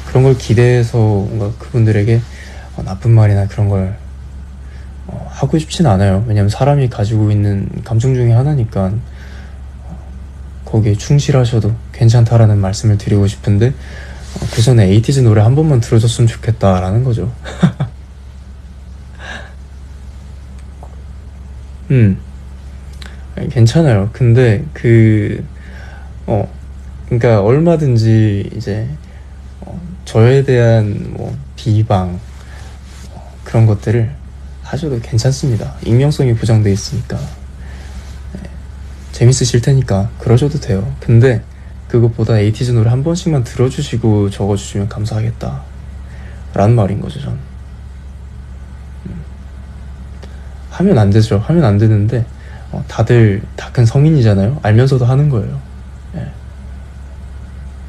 그런 걸 기대해서 뭔가 그분들에게 나쁜 말이나 그런 걸 하고 싶진 않아요. 왜냐면 사람이 가지고 있는 감정 중에 하나니까 거기에 충실하셔도 괜찮다라는 말씀을 드리고 싶은데 그 전에 에이티즈 노래 한 번만 들어줬으면 좋겠다라는 거죠. 괜찮아요. 근데 그러니까 얼마든지 이제 저에 대한 뭐 비방 그런 것들을 하셔도 괜찮습니다. 익명성이 보장돼 있으니까. 재밌으실 테니까 그러셔도 돼요. 근데 그것보다 에이티즈 노래 한 번씩만 들어주시고 적어주시면 감사하겠다 라는 말인 거죠. 전 하면 안 되죠. 하면 안 되는데 다들 다 큰 성인이잖아요. 알면서도 하는 거예요.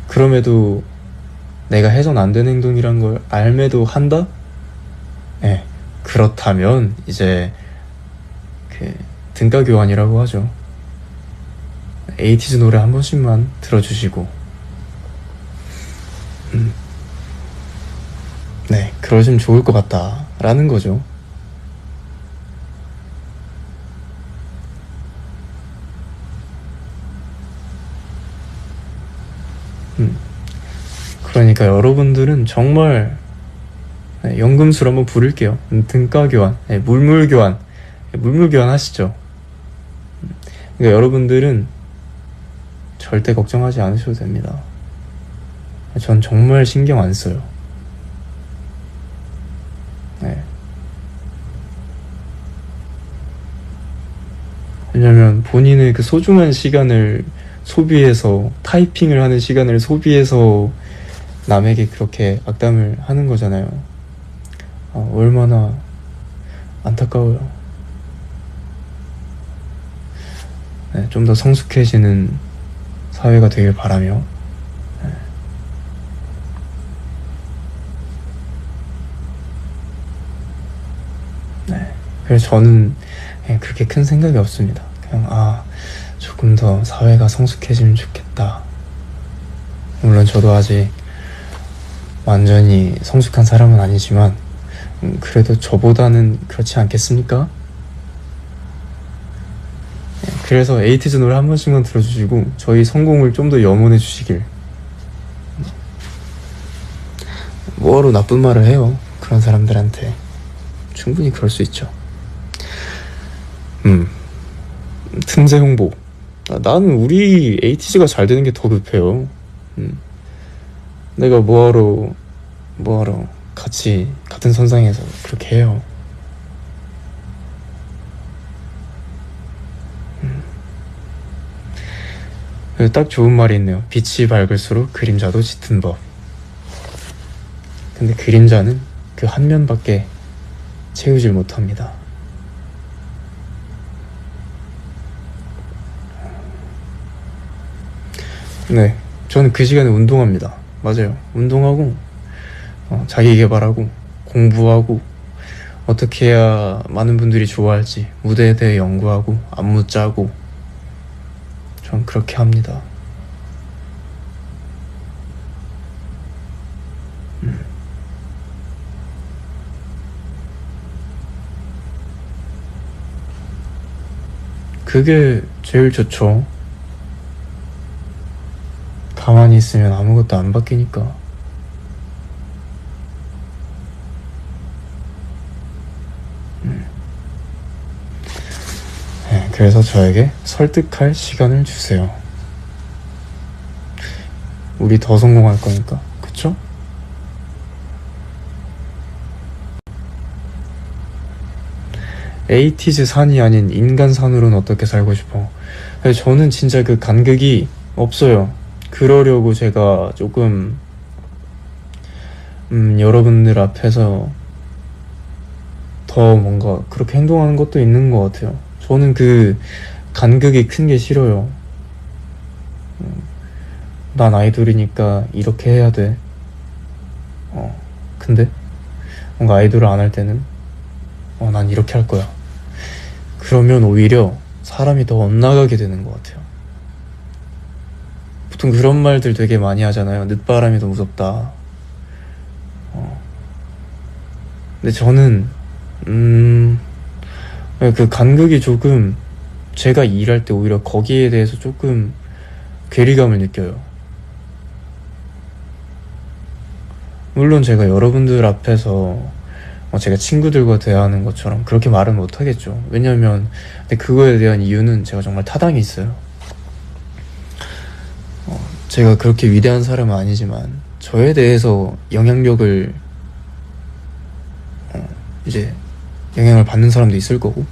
그럼에도 내가 해선 안 되는 행동이란 걸 알매도 한다? 그렇다면 이제 그 등가 교환이라고 하죠. 에이티즈 노래 한 번씩만 들어주시고 네, 그러시면 좋을 것 같다 라는 거죠. 그러니까 여러분들은 정말 연금술 한번 부를게요. 등가 교환, 물물 교환, 물물 교환 하시죠. 그러니까 여러분들은 절대 걱정하지 않으셔도 됩니다. 전 정말 신경 안 써요. 왜냐면 본인의 그 소중한 시간을 소비해서 타이핑을 하는 시간을 소비해서 남에게 그렇게 악담을 하는 거잖아요. 얼마나 안타까워요. 좀 더 성숙해지는 사회가 되길 바라며 그래서 저는 그렇게 큰 생각이 없습니다. 그냥 조금 더 사회가 성숙해지면 좋겠다. 물론 저도 아직 완전히 성숙한 사람은 아니지만 그래도 저보다는 그렇지 않겠습니까? 그래서 에이티즈 노래 한 번씩만 들어주시고 저희 성공을 좀 더 염원해 주시길. 뭐하러 나쁜 말을 해요, 그런 사람들한테. 충분히 그럴 수 있죠. 틈새 홍보. 나는 우리 에이티즈가 잘 되는 게 더 급해요. 내가 뭐하러 같이 같은 선상에서 그렇게 해요. 딱 좋은 말이 있네요. 빛이 밝을수록 그림자도 짙은 법. 근데 그림자는 그 한 면밖에 채우질 못합니다. 네, 저는 그 시간에 운동합니다. 맞아요. 운동하고 자기 개발하고 공부하고 어떻게 해야 많은 분들이 좋아할지 무대에 대해 연구하고 안무 짜고 전 그렇게 합니다. 그게 제일 좋죠. 가만히 있으면 아무것도 안 바뀌니까. 네, 그래서 저에게 설득할 시간을 주세요. 우리 더 성공할 거니까. 그쵸? 에이티즈 산이 아닌 인간산으로는 어떻게 살고 싶어? 저는 진짜 그 간극이 없어요. 그러려고 제가 조금 여러분들 앞에서 더 뭔가 그렇게 행동하는 것도 있는 것 같아요. 저는 그 간극이 큰 게 싫어요. 난 아이돌이니까 이렇게 해야 돼. 근데 뭔가 아이돌을 안 할 때는 난 이렇게 할 거야. 그러면 오히려 사람이 더 엇나가게 되는 것 같아요. 보통 그런 말들 되게 많이 하잖아요. 늦바람이 더 무섭다. 근데 저는 그 간극이 조금 제가 일할 때 오히려 거기에 대해서 조금 괴리감을 느껴요. 물론 제가 여러분들 앞에서 제가 친구들과 대화하는 것처럼 그렇게 말은 못하겠죠. 왜냐면 근데 그거에 대한 이유는 제가 정말 타당이 있어요. 제가 그렇게 위대한 사람은 아니지만 저에 대해서 영향력을 이제 영향을 받는 사람도 있을 거고,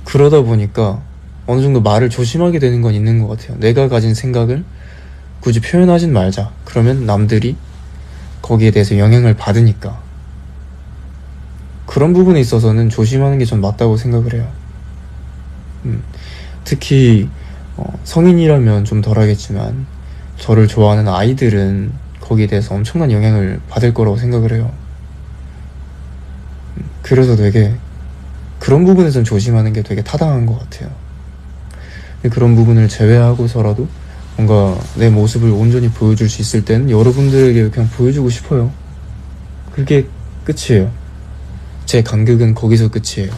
그러다 보니까 어느 정도 말을 조심하게 되는 건 있는 것 같아요. 내가 가진 생각을 굳이 표현하진 말자. 그러면 남들이 거기에 대해서 영향을 받으니까. 그런 부분에 있어서는 조심하는 게 전 맞다고 생각을 해요. 특히 성인이라면 좀 덜하겠지만 저를 좋아하는 아이들은 거기에 대해서 엄청난 영향을 받을 거라고 생각을 해요. 그래서 되게 그런 부분에선 조심하는 게 되게 타당한 것 같아요. 근데 그런 부분을 제외하고서라도 뭔가 내 모습을 온전히 보여줄 수 있을 때는 여러분들에게 그냥 보여주고 싶어요. 그게 끝이에요. 제 간극은 거기서 끝이에요.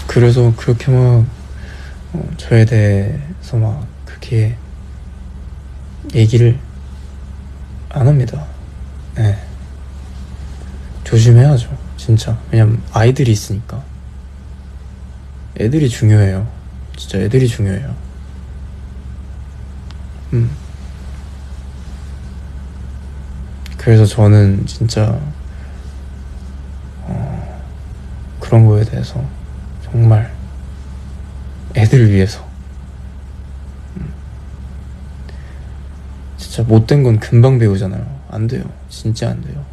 그래서 그렇게 막 저에 대해서 막 그렇게 얘기를 안 합니다. 네. 조심해야죠, 진짜. 왜냐면 아이들이 있으니까. 애들이 중요해요. 진짜 애들이 중요해요. 그래서 저는 진짜 그런 거에 대해서 정말 애들을 위해서 진짜 못된 건 금방 배우잖아요. 안 돼요. 진짜 안 돼요.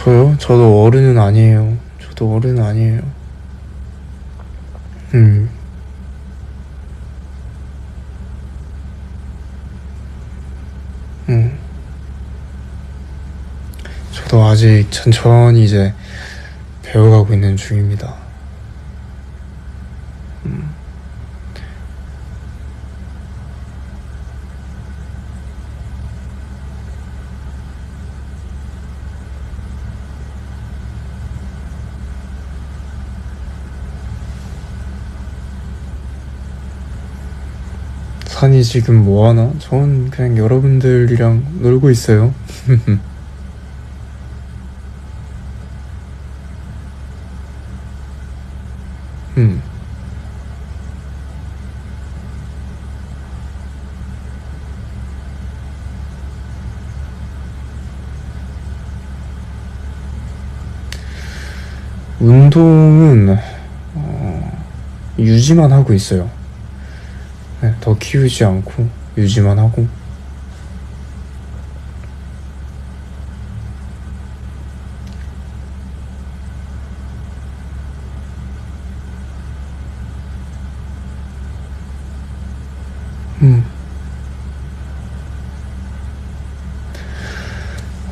저요? 저도 어른은 아니에요. 저도 어른은 아니에요. 음, 음. 저도 아직 천천히 이제 배워가고 있는 중입니다. 음. 산이 지금 뭐 하나? 전 그냥 여러분들이랑 놀고 있어요. 음. 운동은 유지만 하고 있어요. 네, 더 키우지 않고 유지만 하고. 음,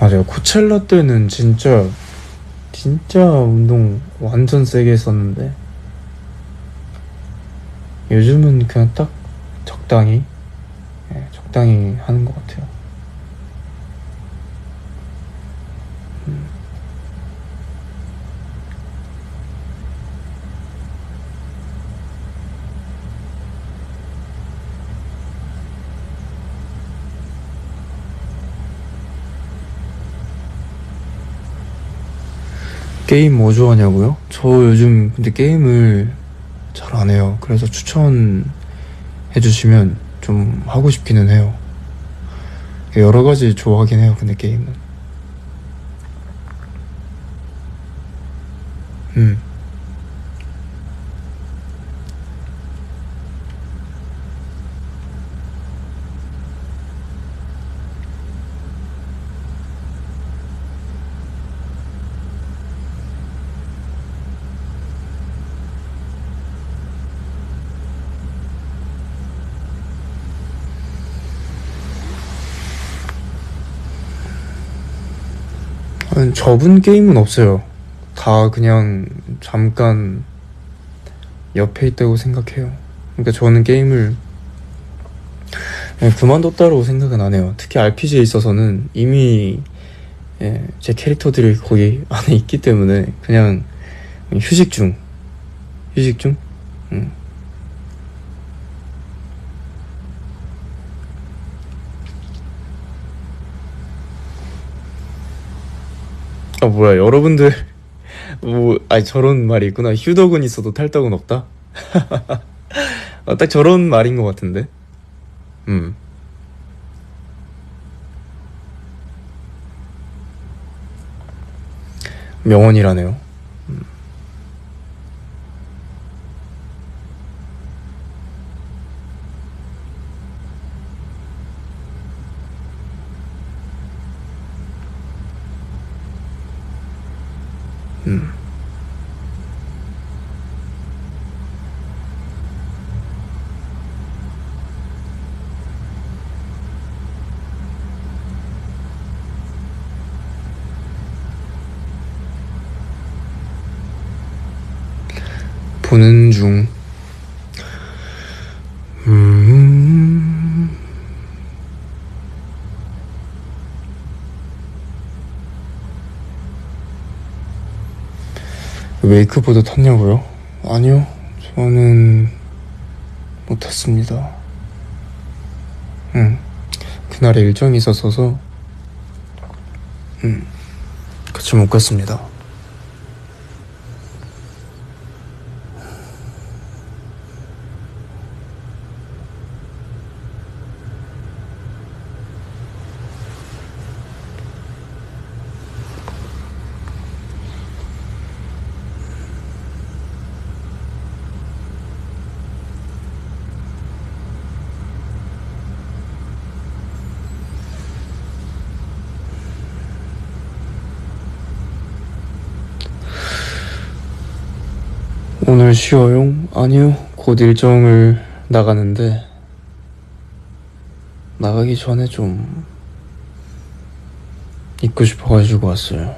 맞아요. 코첼라 때는 진짜 운동 완전 세게 했었는데 요즘은 그냥 딱 적당히, 예, 적당히 하는 것 같아요. 게임 뭐 좋아하냐고요? 저 요즘 근데 게임을 잘 안 해요. 그래서 추천해 주시면 좀 하고 싶기는 해요. 여러 가지 좋아하긴 해요. 근데 게임은. 음. 아니, 접은 게임은 없어요. 다 그냥 잠깐 옆에 있다고 생각해요. 그러니까 저는 게임을 그냥 그만뒀다고 생각은 안 해요. 특히 RPG에 있어서는 이미, 예, 제 캐릭터들이 거기 안에 있기 때문에 그냥 휴식 중, 휴식 중. 음. 아 뭐야 여러분들 뭐 아니 저런 말이 있구나. 휴덕은 있어도 탈덕은 없다. 딱 저런 말인 것 같은데. 음. 명언이라네요. 음. 보는 중. 음. 웨이크보드 탔냐고요? 아니요. 저는 못 탔습니다. 그날에 일정이 있었어서 같이 못 갔습니다. 쉬어요? 아니요. 곧 일정을 나가는데 나가기 전에 좀 있고 싶어가지고 왔어요.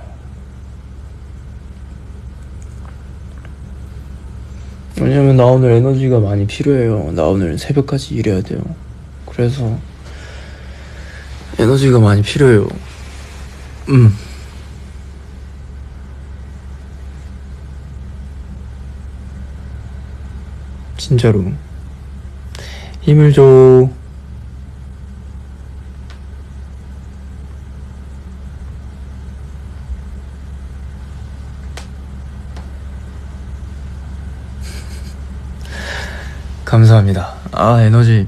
왜냐면 나 오늘 에너지가 많이 필요해요. 나 오늘 새벽까지 일해야 돼요. 그래서 에너지가 많이 필요해요. 진짜로 힘을 줘. 감사합니다. 아, 에너지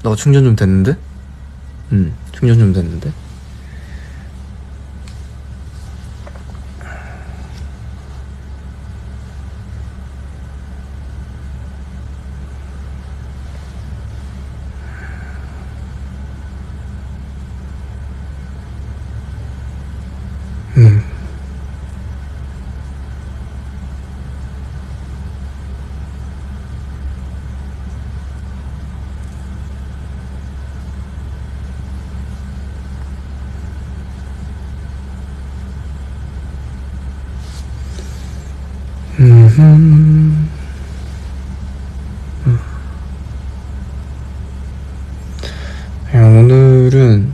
너 충전 좀 됐는데? 충전 좀 됐는데? 오늘은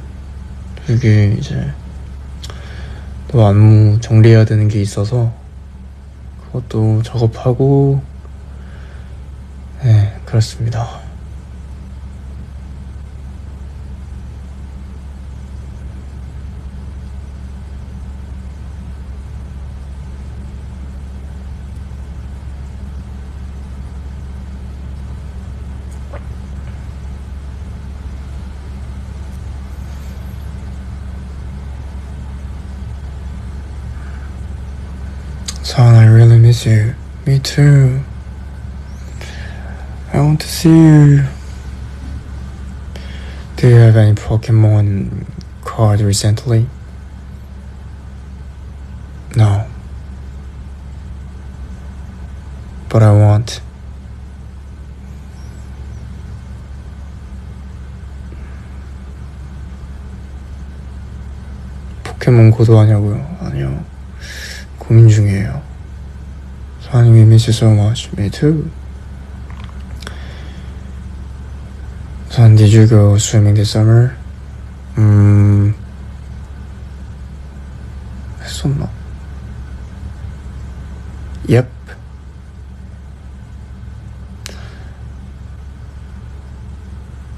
되게 이제 또 안무 정리해야 되는 게 있어서 그것도 작업하고, 네, 그렇습니다. Son, I really miss you. Me too. I want to see you. Do you have any Pokemon card recently? No. But I want. 포켓몬 고도 하냐고요? 아니요. 고민 중이에요. Son, we miss you so much. Me too. Son, did you go swimming this summer? 했었나? Yep.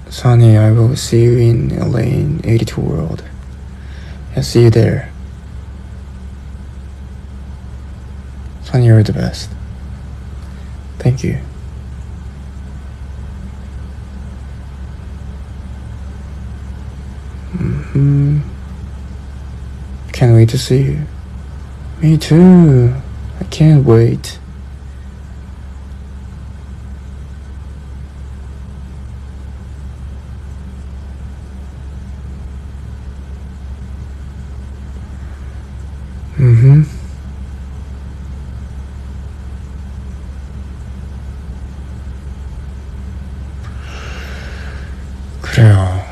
Sonny, I will see you in LA in 82 World. I'll see you there. Sonny, you're the best. Thank you. Can't wait to see you. Me too. I can't wait. 그래요.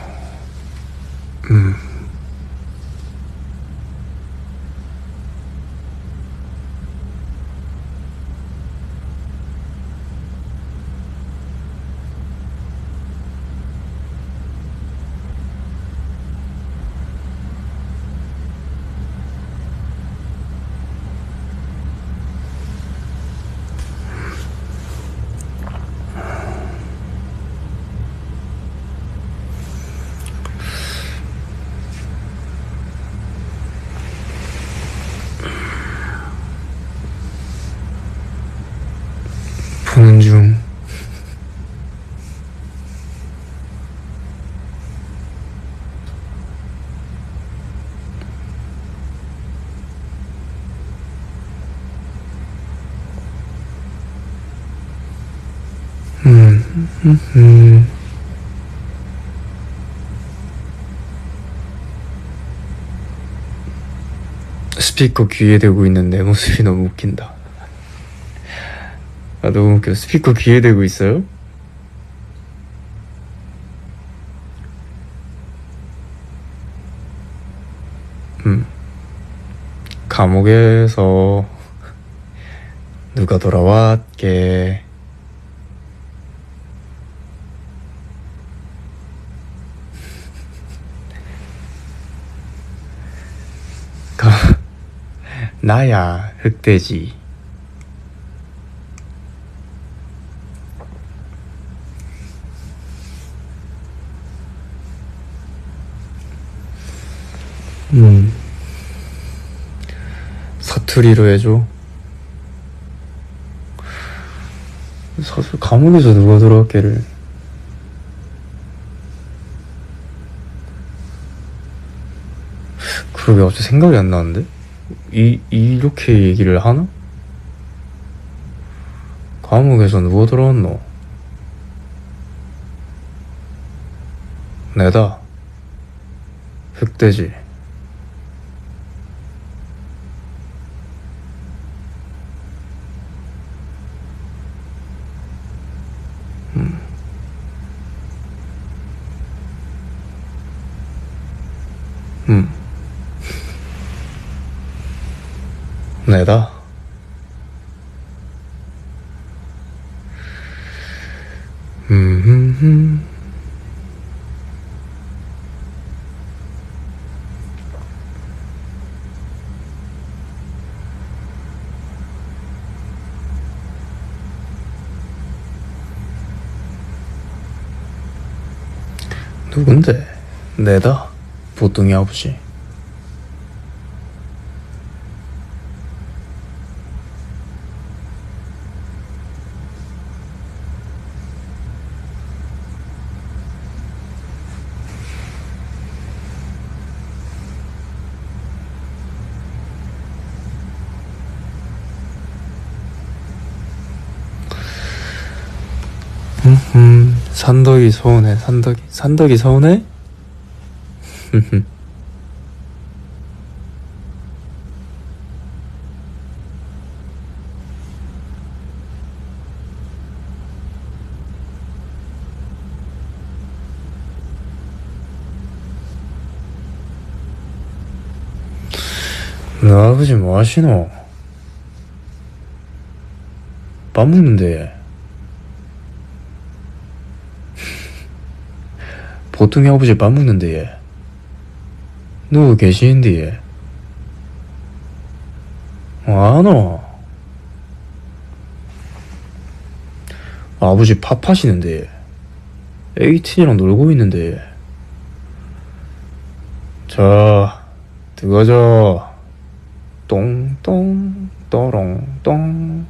보는 중. 스피커 귀에 대고 있는 내 모습이 너무 웃긴다. 아, 너무 웃겨. 스피커 귀에 대고 있어요? 음. 감옥에서 누가 돌아왔게. 가, 나야, 흑돼지. 음. 사투리로 해줘. 사실 감옥에서 누가 돌아왔기를. 그러게 갑자기 생각이 안 나는데? 이렇게 얘기를 하나? 감옥에서 누가 돌아왔노? 내다. 흑돼지. 음. 음. 내다. 음. 누군데? 내다. 보통이 아버지. 산덕이 서운해. 산덕이 서운해? 너 아버지 뭐 하시노? 밥 먹는데. 보통이 아버지 밥 먹는데. 누구 계시는데. 뭐하노? 아버지 밥 하시는데. 에이틴이랑 놀고 있는데. 자, 들어가자. 똥똥 또롱똥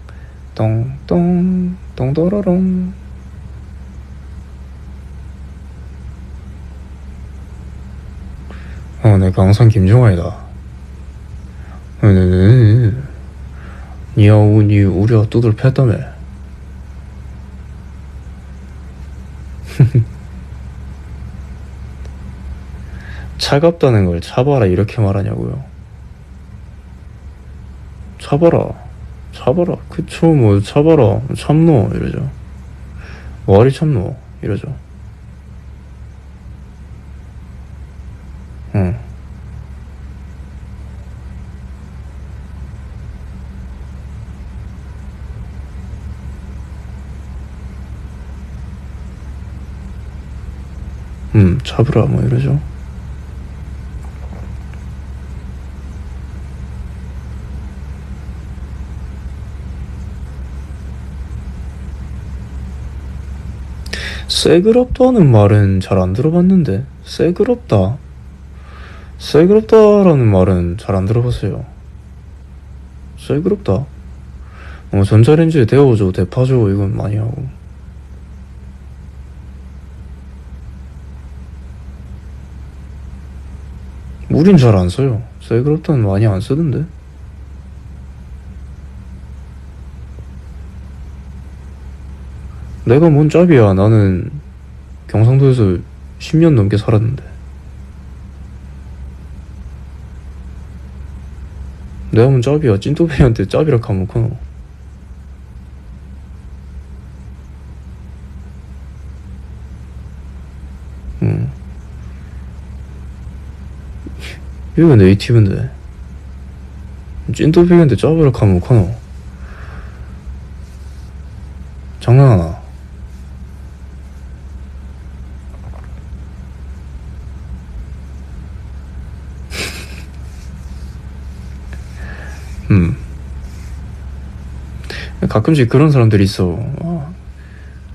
똥똥 똥도로롱. 내가 항상 김종환이다. 니하고 니 우리가 두들 팼다며. 차갑다는 걸 차봐라 이렇게 말하냐고요. 차봐라 그쵸 뭐 차봐라 참노 이러죠. 뭐하리 참노 이러죠. 응. 잡으라 뭐 이러죠. 새그럽다는 말은 잘 안 들어봤는데. 새그럽다라는 말은 잘 안 들어봤어요. 새그럽다. 전자레인지에 데워줘 대파줘 이건 많이 하고. 우린 잘 안 써요. 새그럽다는 많이 안 쓰던데. 내가 뭔 짭이야. 나는 경상도에서 10년 넘게 살았는데. 내가 뭔 짭이야. 찐또배기한테 짭이라 하면 커노. 응. 이거 네이티브인데 찐또배기인데 짜부를 가면 못하노. 장난하나. 음. 가끔씩 그런 사람들이 있어.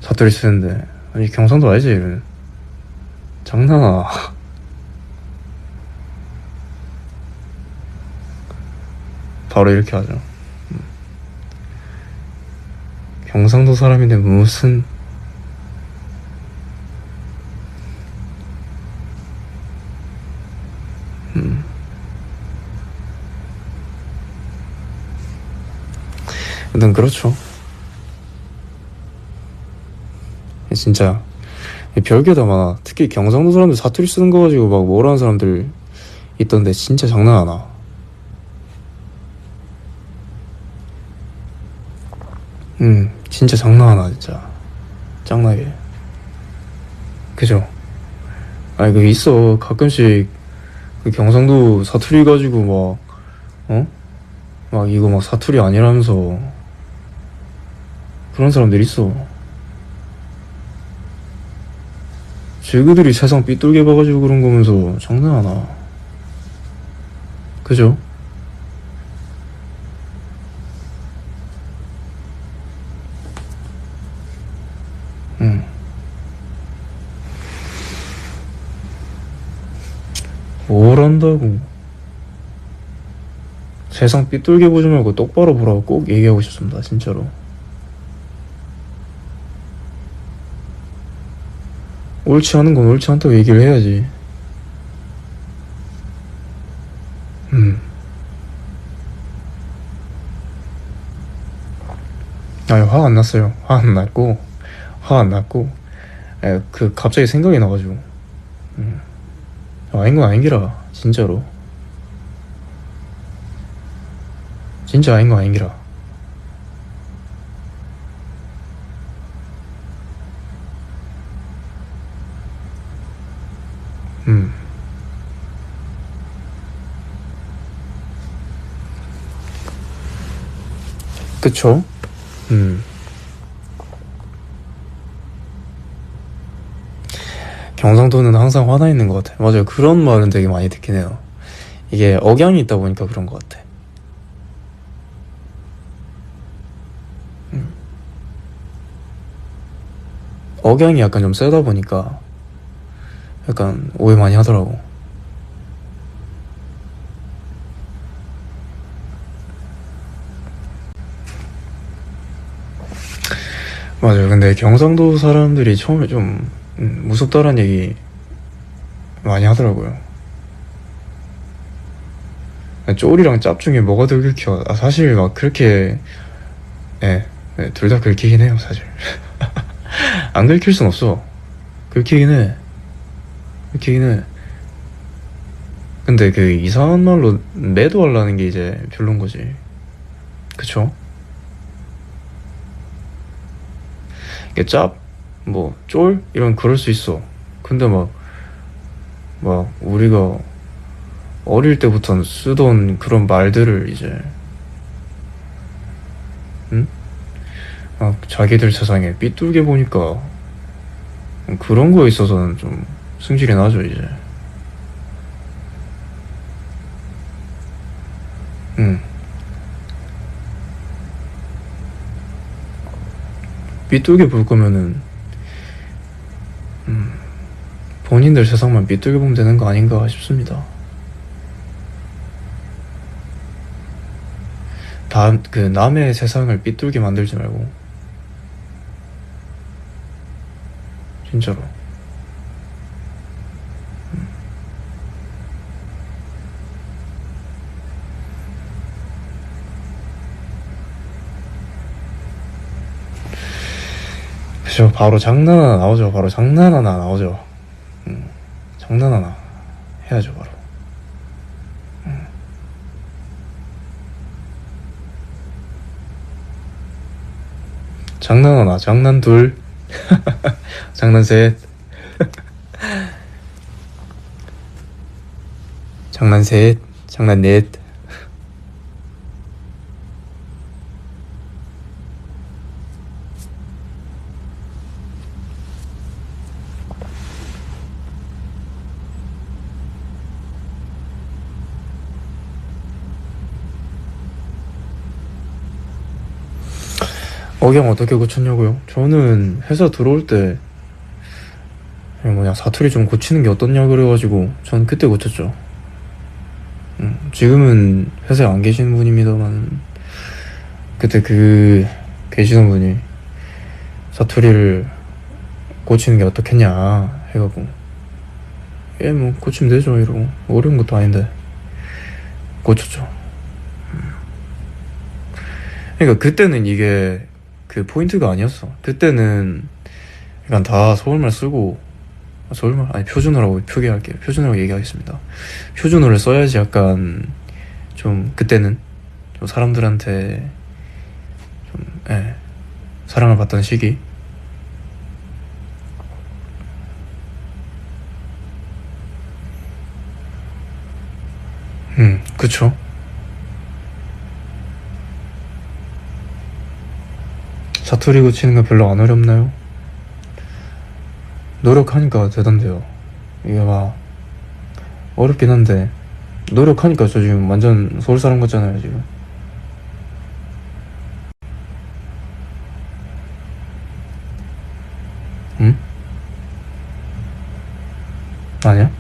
사투리 쓰는데 아니 경상도 알지 이러면 장난아. 바로 이렇게 하죠. 경상도 사람인데 무슨. 일단 그렇죠. 진짜 별게 다 많아. 특히 경상도 사람들 사투리 쓰는 거 가지고 막 뭐라는 사람들 있던데 진짜 장난 하나. 진짜 장난 하나 진짜 짱나게. 그죠? 아니 그 있어 가끔씩 그 경상도 사투리 가지고 막 이거 막 사투리 아니라면서 그런 사람들 있어. 쟤그들이 세상 삐뚤게 봐가지고 그런 거면서 장난 하나. 그죠? 응. 뭘 한다고. 세상 삐뚤게 보지 말고 똑바로 보라고 꼭 얘기하고 싶습니다 진짜로. 옳지 않은 건 옳지 않다고 얘기를 해야지. 아니 화 안 났어요. 화 안 났고 그 갑자기 생각이 나가지고 아닌 건 아닌기라 진짜로. 진짜 아닌 건 아닌기라. 그쵸? 경상도는 항상 화나 있는 것 같아. 맞아요. 그런 말은 되게 많이 듣긴 해요. 이게 억양이 있다 보니까 그런 것 같아. 억양이 약간 좀 세다 보니까 약간 오해 많이 하더라고. 맞아요. 근데 경상도 사람들이 처음에 좀 무섭다란 얘기 많이 하더라고요. 쫄이랑 짭 중에 뭐가 더 긁혀? 사실 막 그렇게 예, 둘 다 긁히긴 해요 사실. 안 긁힐 순 없어. 긁히긴 해. 긁히긴 해. 근데 그 이상한 말로 매도하려는 게 이제 별론 거지. 그쵸? 이게 짭, 뭐, 쫄? 이런 그럴 수 있어. 근데 막, 우리가 어릴 때부터 쓰던 그런 말들을 이제, 응? 자기들 세상에 삐뚤게 보니까 그런 거에 있어서는 좀 승질이 나죠, 이제. 응. 삐뚤게 볼 거면은, 본인들 세상만 삐뚤게 보면 되는 거 아닌가 싶습니다. 그 남의 세상을 삐뚤게 만들지 말고 진짜로. 그죠. 바로 장난 하나 나오죠. 바로 장난 하나 나오죠. 장난 하나 해야죠 바로. 장난 하나, 장난 둘, 장난 셋. 장난 셋, 장난 넷. 억양 어떻게 고쳤냐고요? 저는 회사 들어올 때 그냥 사투리 좀 고치는 게 어떻냐 그래가지고 전 그때 고쳤죠. 지금은 회사에 안 계시는 분입니다만 그때 계시던 분이 사투리를 고치는 게 어떻겠냐 해갖고 뭐 고치면 되죠 이러고 어려운 것도 아닌데 고쳤죠. 그러니까 그때는 이게 그 포인트가 아니었어. 그때는 약간 다 서울말 쓰고 서울말 아니 표준어라고 표기할게요. 표준어라고 얘기하겠습니다. 표준어를 써야지 약간 좀 그때는 좀 사람들한테 좀 사랑을 받던 시기. 그쵸. 사투리 고치는 거 별로 안 어렵나요? 노력하니까 되던데요. 이게 막 어렵긴 한데 노력하니까 저 지금 완전 서울 사람 같잖아요 지금. 응? 아니야?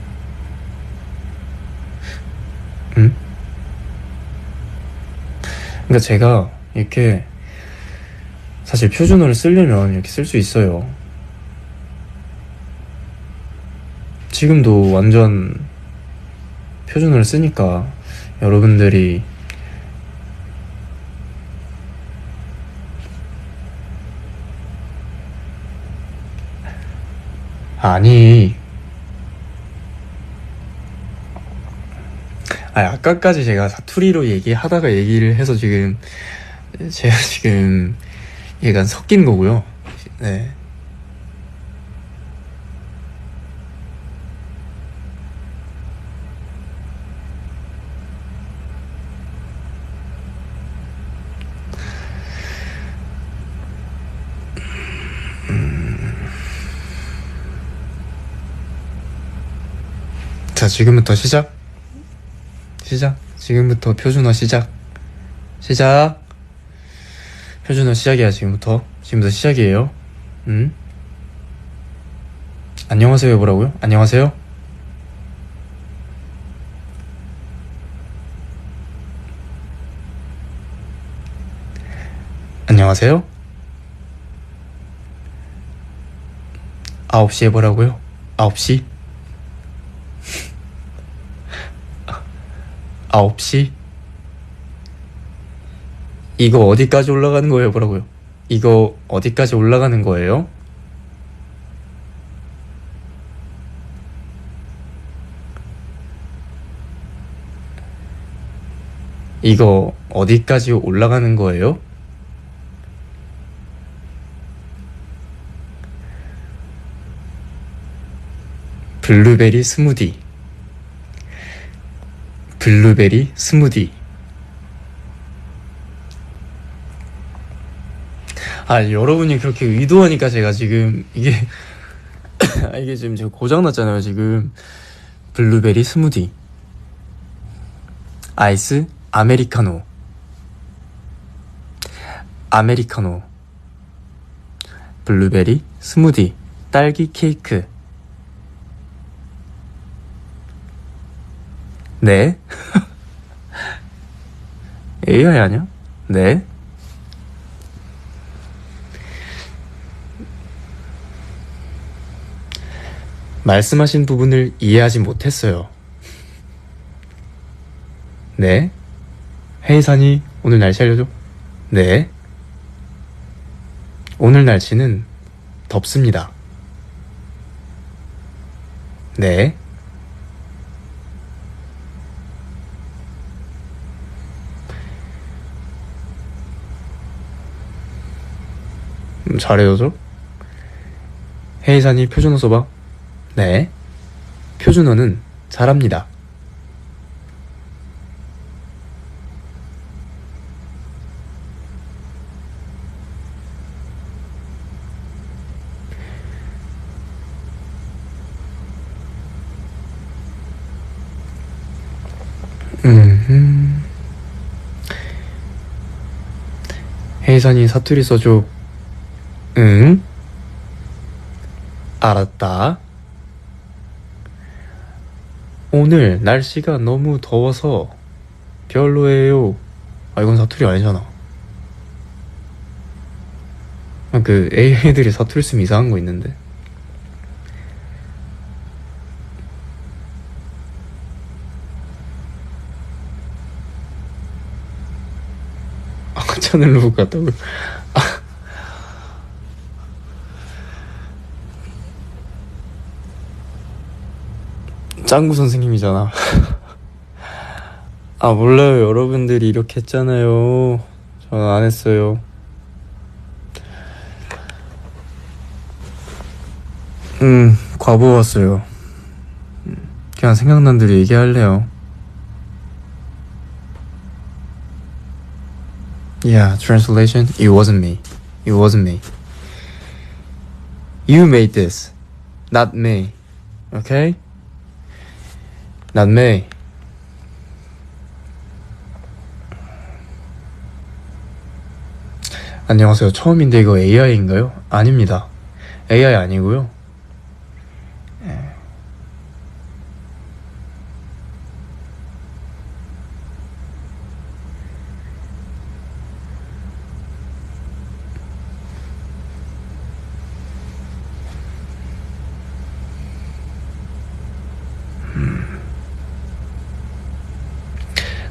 응? 그러니까 제가 이렇게 사실 표준어를 쓰려면 이렇게 쓸 수 있어요. 지금도 완전 표준어를 쓰니까 여러분들이 아니 아까까지 제가 사투리로 얘기하다가 얘기를 해서 지금 제가 지금 약간 섞인 거고요. 네. 자, 지금부터 시작. 지금부터 표준어 시작. 표준어 시작이야, 지금부터 시작이에요. 안녕하세요, 뭐라고요? 안녕하세요? 안녕하세요? 9시에 뭐라고요? 9시? 9시? 이거 어디까지 올라가는 거예요? 뭐라고요? 이거 어디까지 올라가는 거예요? 이거 어디까지 올라가는 거예요? 블루베리 스무디. 블루베리 스무디. 여러분이 그렇게 의도하니까 제가 지금 이게 지금 제가 고장났잖아요 지금. 블루베리 스무디. 아이스 아메리카노. 블루베리 스무디. 딸기 케이크. 네? AI 아니야? 네? 말씀하신 부분을 이해하지 못했어요. 네? 헤이산이 오늘 날씨 알려줘? 네? 오늘 날씨는 덥습니다. 네? 잘해줘죠? 헤이산이 표준어 써봐. 네? 표준어는 잘합니다. 음. 혜선이 사투리 써줘. 응? 알았다. 오늘 날씨가 너무 더워서 별로예요. 아, 이건 사투리 아니잖아. 그 AI들이 사투리 쓰면 이상한 거 있는데. 하찮을 것 같다고. 짱구 선생님이잖아. 아, 몰라요. 여러분들이 이렇게 했잖아요. 저는 안 했어요. 과부 왔어요. 그냥 생각난 대로 얘기할래요. Yeah, translation. It wasn't me. It wasn't me. You made this, not me. Okay? Not me. 안녕하세요. 처음인데 이거 AI인가요? 아닙니다. AI 아니고요.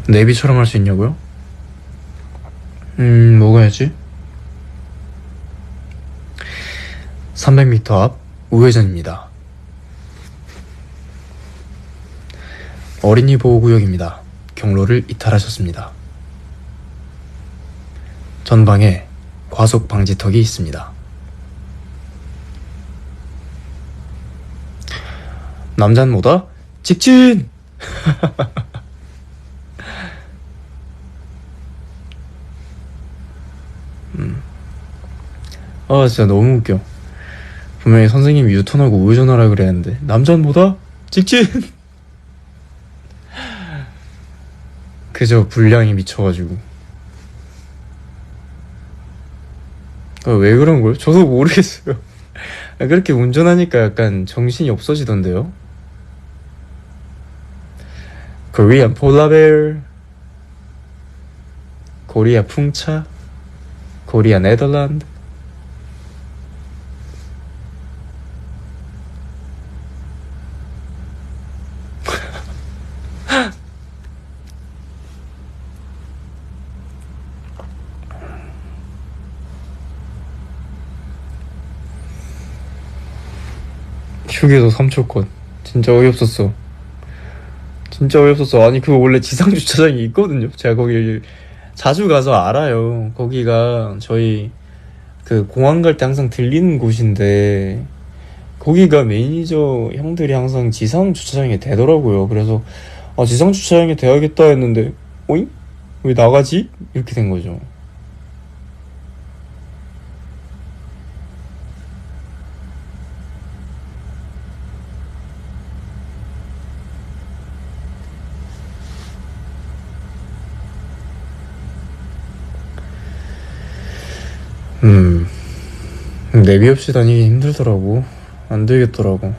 내비처럼 할 수 있냐고요? 뭐가 해야지? 300m 앞 우회전입니다. 어린이 보호구역입니다. 경로를 이탈하셨습니다. 전방에 과속 방지턱이 있습니다. 남자는 뭐다? 직진! 아, 진짜 너무 웃겨. 분명히 선생님이 유턴하고 우회전하라 그랬는데 남자는 뭐다? 직진! 그저 분량이 미쳐가지고. 왜 그런 거예요? 저도 모르겠어요. 그렇게 운전하니까 약간 정신이 없어지던데요. 코리안 폴라벨, 코리아 풍차, 코리아 네덜란드. 휴게소 3초권. 진짜 어이없었어. 진짜 어이없었어. 아니, 그거 원래 지상 주차장이 있거든요. 제가 거기 자주 가서 알아요. 거기가 저희 그 공항 갈 때 항상 들리는 곳인데, 거기가 매니저 형들이 항상 지상 주차장에 대더라고요. 그래서 아, 지상 주차장에 대야겠다 했는데, 어잉? 왜 나가지? 이렇게 된 거죠. 내비 없이 다니기 힘들더라고. 안 되겠더라고.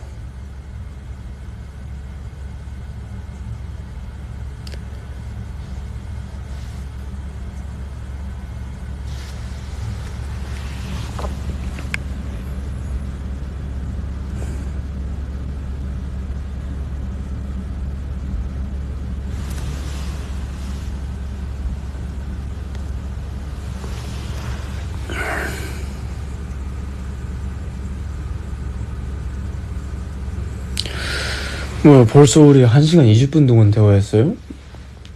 뭐야, 벌써 우리 1시간 20분 동안 대화했어요?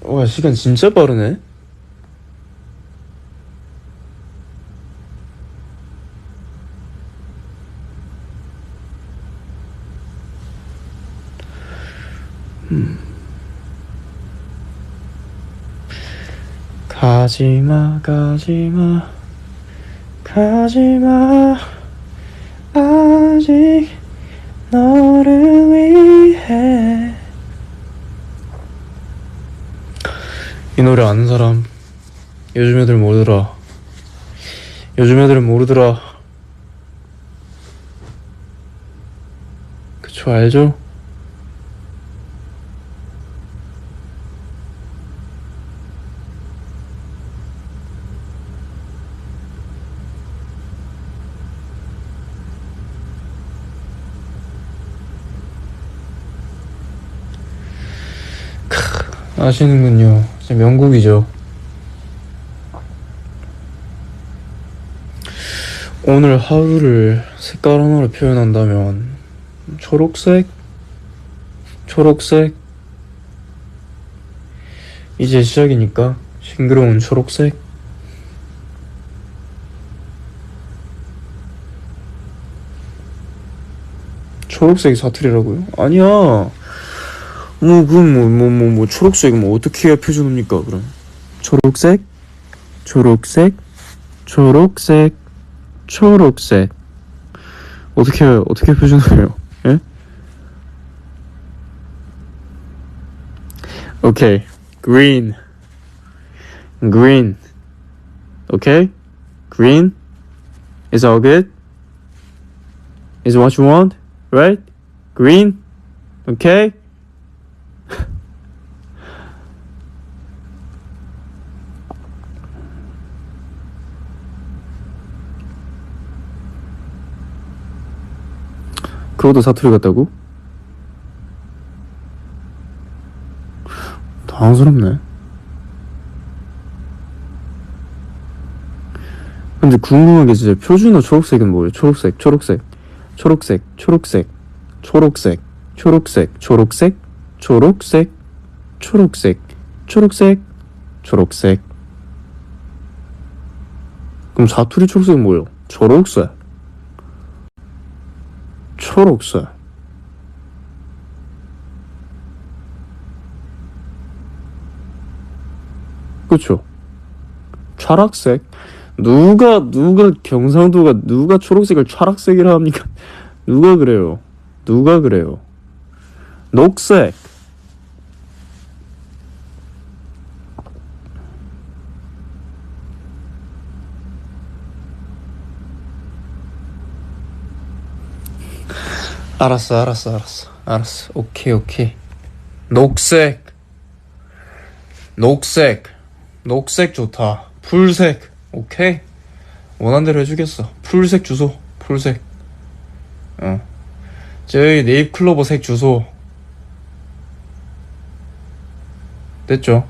와, 시간 진짜 빠르네. 가지마, 가지마, 가지마. 아직 너를 위해 이 노래 아는 사람? 요즘 애들 모르더라. 요즘 애들은 모르더라. 그쵸, 알죠? 아시는군요. 진짜 명곡이죠. 오늘 하루를 색깔 하나로 표현한다면 초록색? 초록색? 이제 시작이니까 싱그러운 초록색? 초록색이 사투리라고요? 아니야. 초록색, 어떻게 해야 표준합니까, 그럼? 초록색, 초록색, 초록색, 초록색. 어떻게 표준해요? 예? 오케이. green, green. Okay? green is all good? Is what you want? Right? green? Okay? 그것도 사투리 같다고? 당황스럽네. 근데 궁금한 게 진짜 표준어 초록색은 뭐예요? 초록색, 초록색, 초록색, 초록색, 초록색, 초록색, 초록색, 초록색, 초록색, 초록색, 초록색. 그럼 사투리 초록색은 뭐예요? 초록색, 초록색. 그쵸? 철학색. 누가 경상도가 누가 초록색을 철학색이라 합니까? 누가 그래요? 누가 그래요? 녹색. 알았어. 오케이. 녹색. 녹색 좋다. 풀색. 오케이. 원한 대로 해주겠어. 풀색 주소. 풀색. 저희 네잎클로버 색 주소. 됐죠?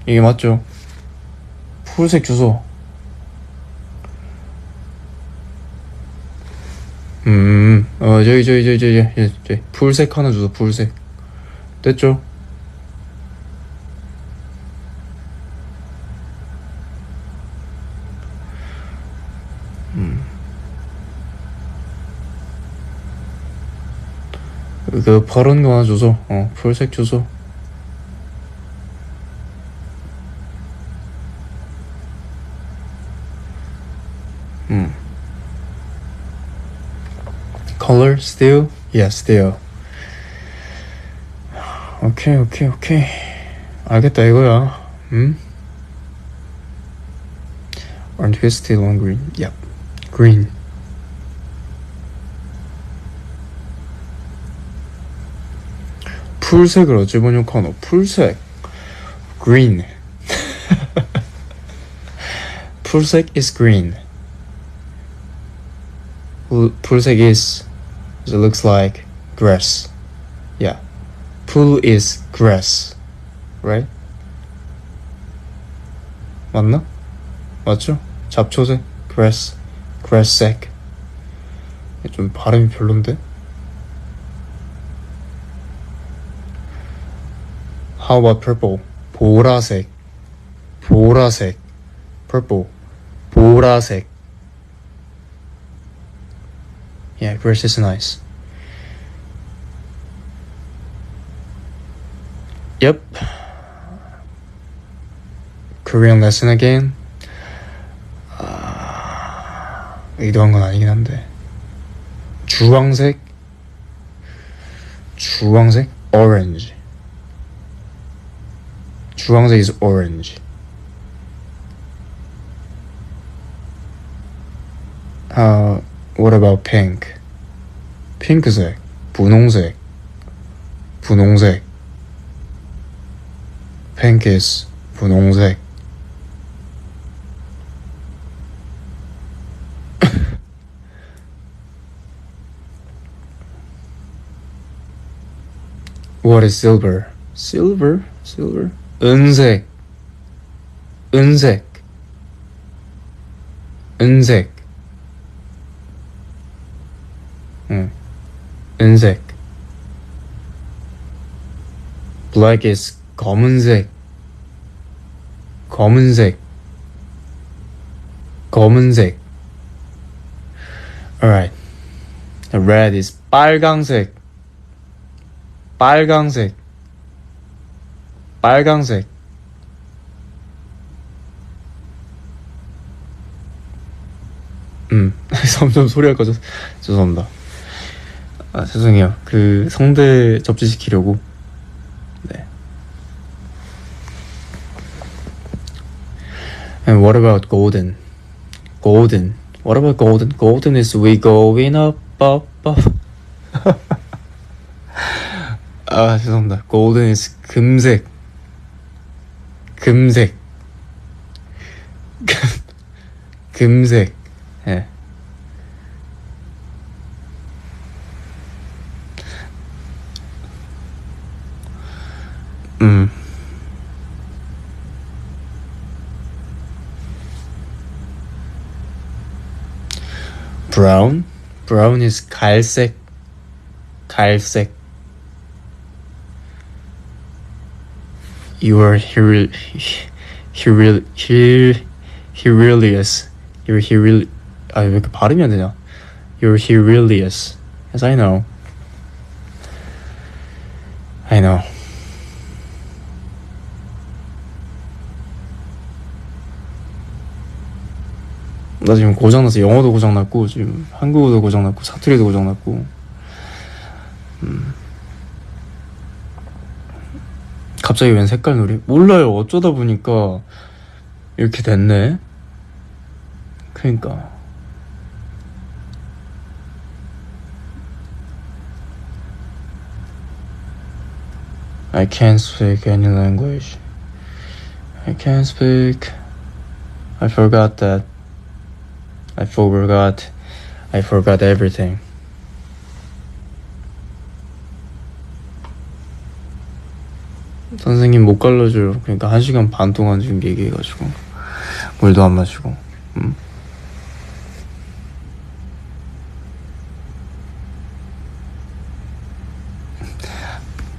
이게 맞죠? 풀색 주소. 저기 풀색 하나 주소. 풀색. 됐죠? 그 파란 거 하나 주소. 풀색 주소. Color still? Yeah, still. 오케이. 알겠다 이거야. Aren't we still on green? Yep. Green. 풀색을 어찌 번역하노? 풀색. Green. 풀색 is green. 풀색 is. It looks like grass. Yeah. 풀 is grass. Right? 맞나? 맞죠? 잡초색. grass. grass색. 좀 발음이 별론데? How about purple? 보라색. Purple. 보라색. Yeah, grass is nice. Yep. Korean lesson again. 의도한 건 아니긴 한데. 주황색. Orange. 주황색 is orange. What about pink? 핑크색, 분홍색, 분홍색. Pink is 분홍색. What is silver? Silver? 은색. 은색. 은색. 은색. Black is 검은색. 검은색. 검은색. Alright. Red is 빨강색. 빨강색. 빨강색. 점점 소리가 커져서 죄송합니다. 죄송해요. 그 성대 접지시키려고. 네. And what about golden? Golden. What about golden? Golden is we going up, up, up. 죄송합니다. Golden is 금색. 금색. 금색. 예. Brown? Brown is 갈색. 갈색. You are hilarious. You're 왜 이렇게 발음이 안 되냐? You're hilarious. Yes, I know. I know. 나 지금 고장나서 영어도 고장났고 지금 한국어도 고장났고 사투리도 고장났고 갑자기 웬 색깔 놀이? 몰라요. 어쩌다 보니까 이렇게 됐네. 그러니까 I can't speak any language. I can't speak. I forgot that. I forgot everything. 선생님 못 갈라줘요. 그러니까 1시간 반 동안 지금 얘기해가지고 물도 안 마시고.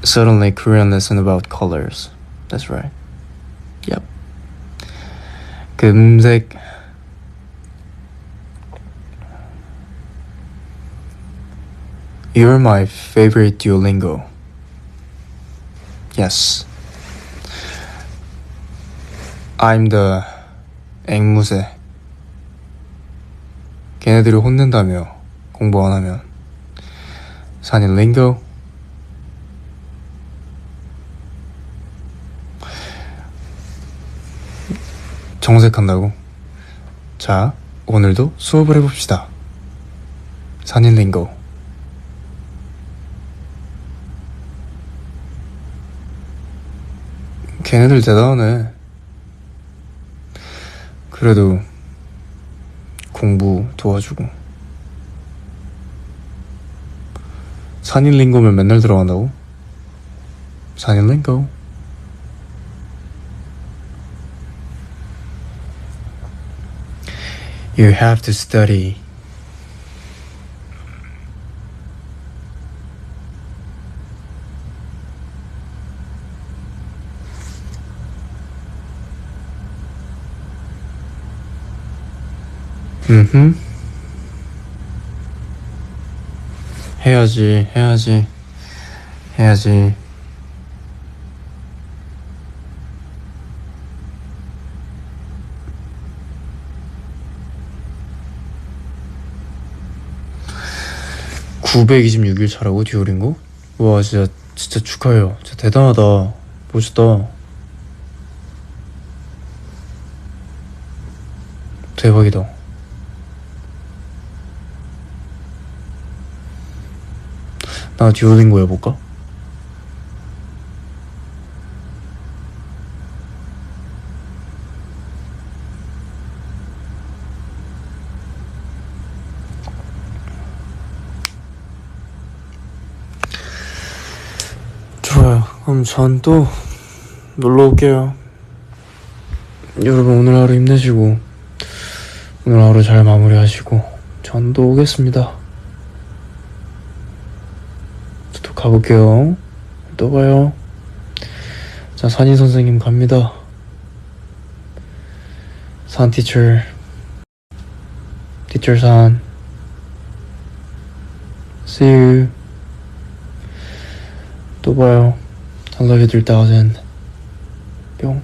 Suddenly Korean lesson about colors. That's right. Yep. 금색. You're my favorite Duolingo. Yes. I'm the 앵무새. 걔네들이 혼낸다며 공부 안 하면. 산인 링고. 정색한다고? 자, 오늘도 수업을 해봅시다. 산인 링고. 걔네들 대단하네. 그래도 공부 도와주고. 산인 링고면 맨날 들어간다고? 산인 링고. You have to study. 해야지. 926일 차라고 듀오링고? 와 진짜 축하해요. 진짜 대단하다. 멋있다. 대박이다. 나 듀오링고 해볼까? 좋아요. 그럼 전 또 놀러 올게요. 여러분 오늘 하루 힘내시고 오늘 하루 잘 마무리하시고 전 또 오겠습니다. 또 가볼게요. 또 봐요. 자, 산이 선생님 갑니다. 산 티처, 티처 산. See you. 또 봐요. I love you 3000. 뿅.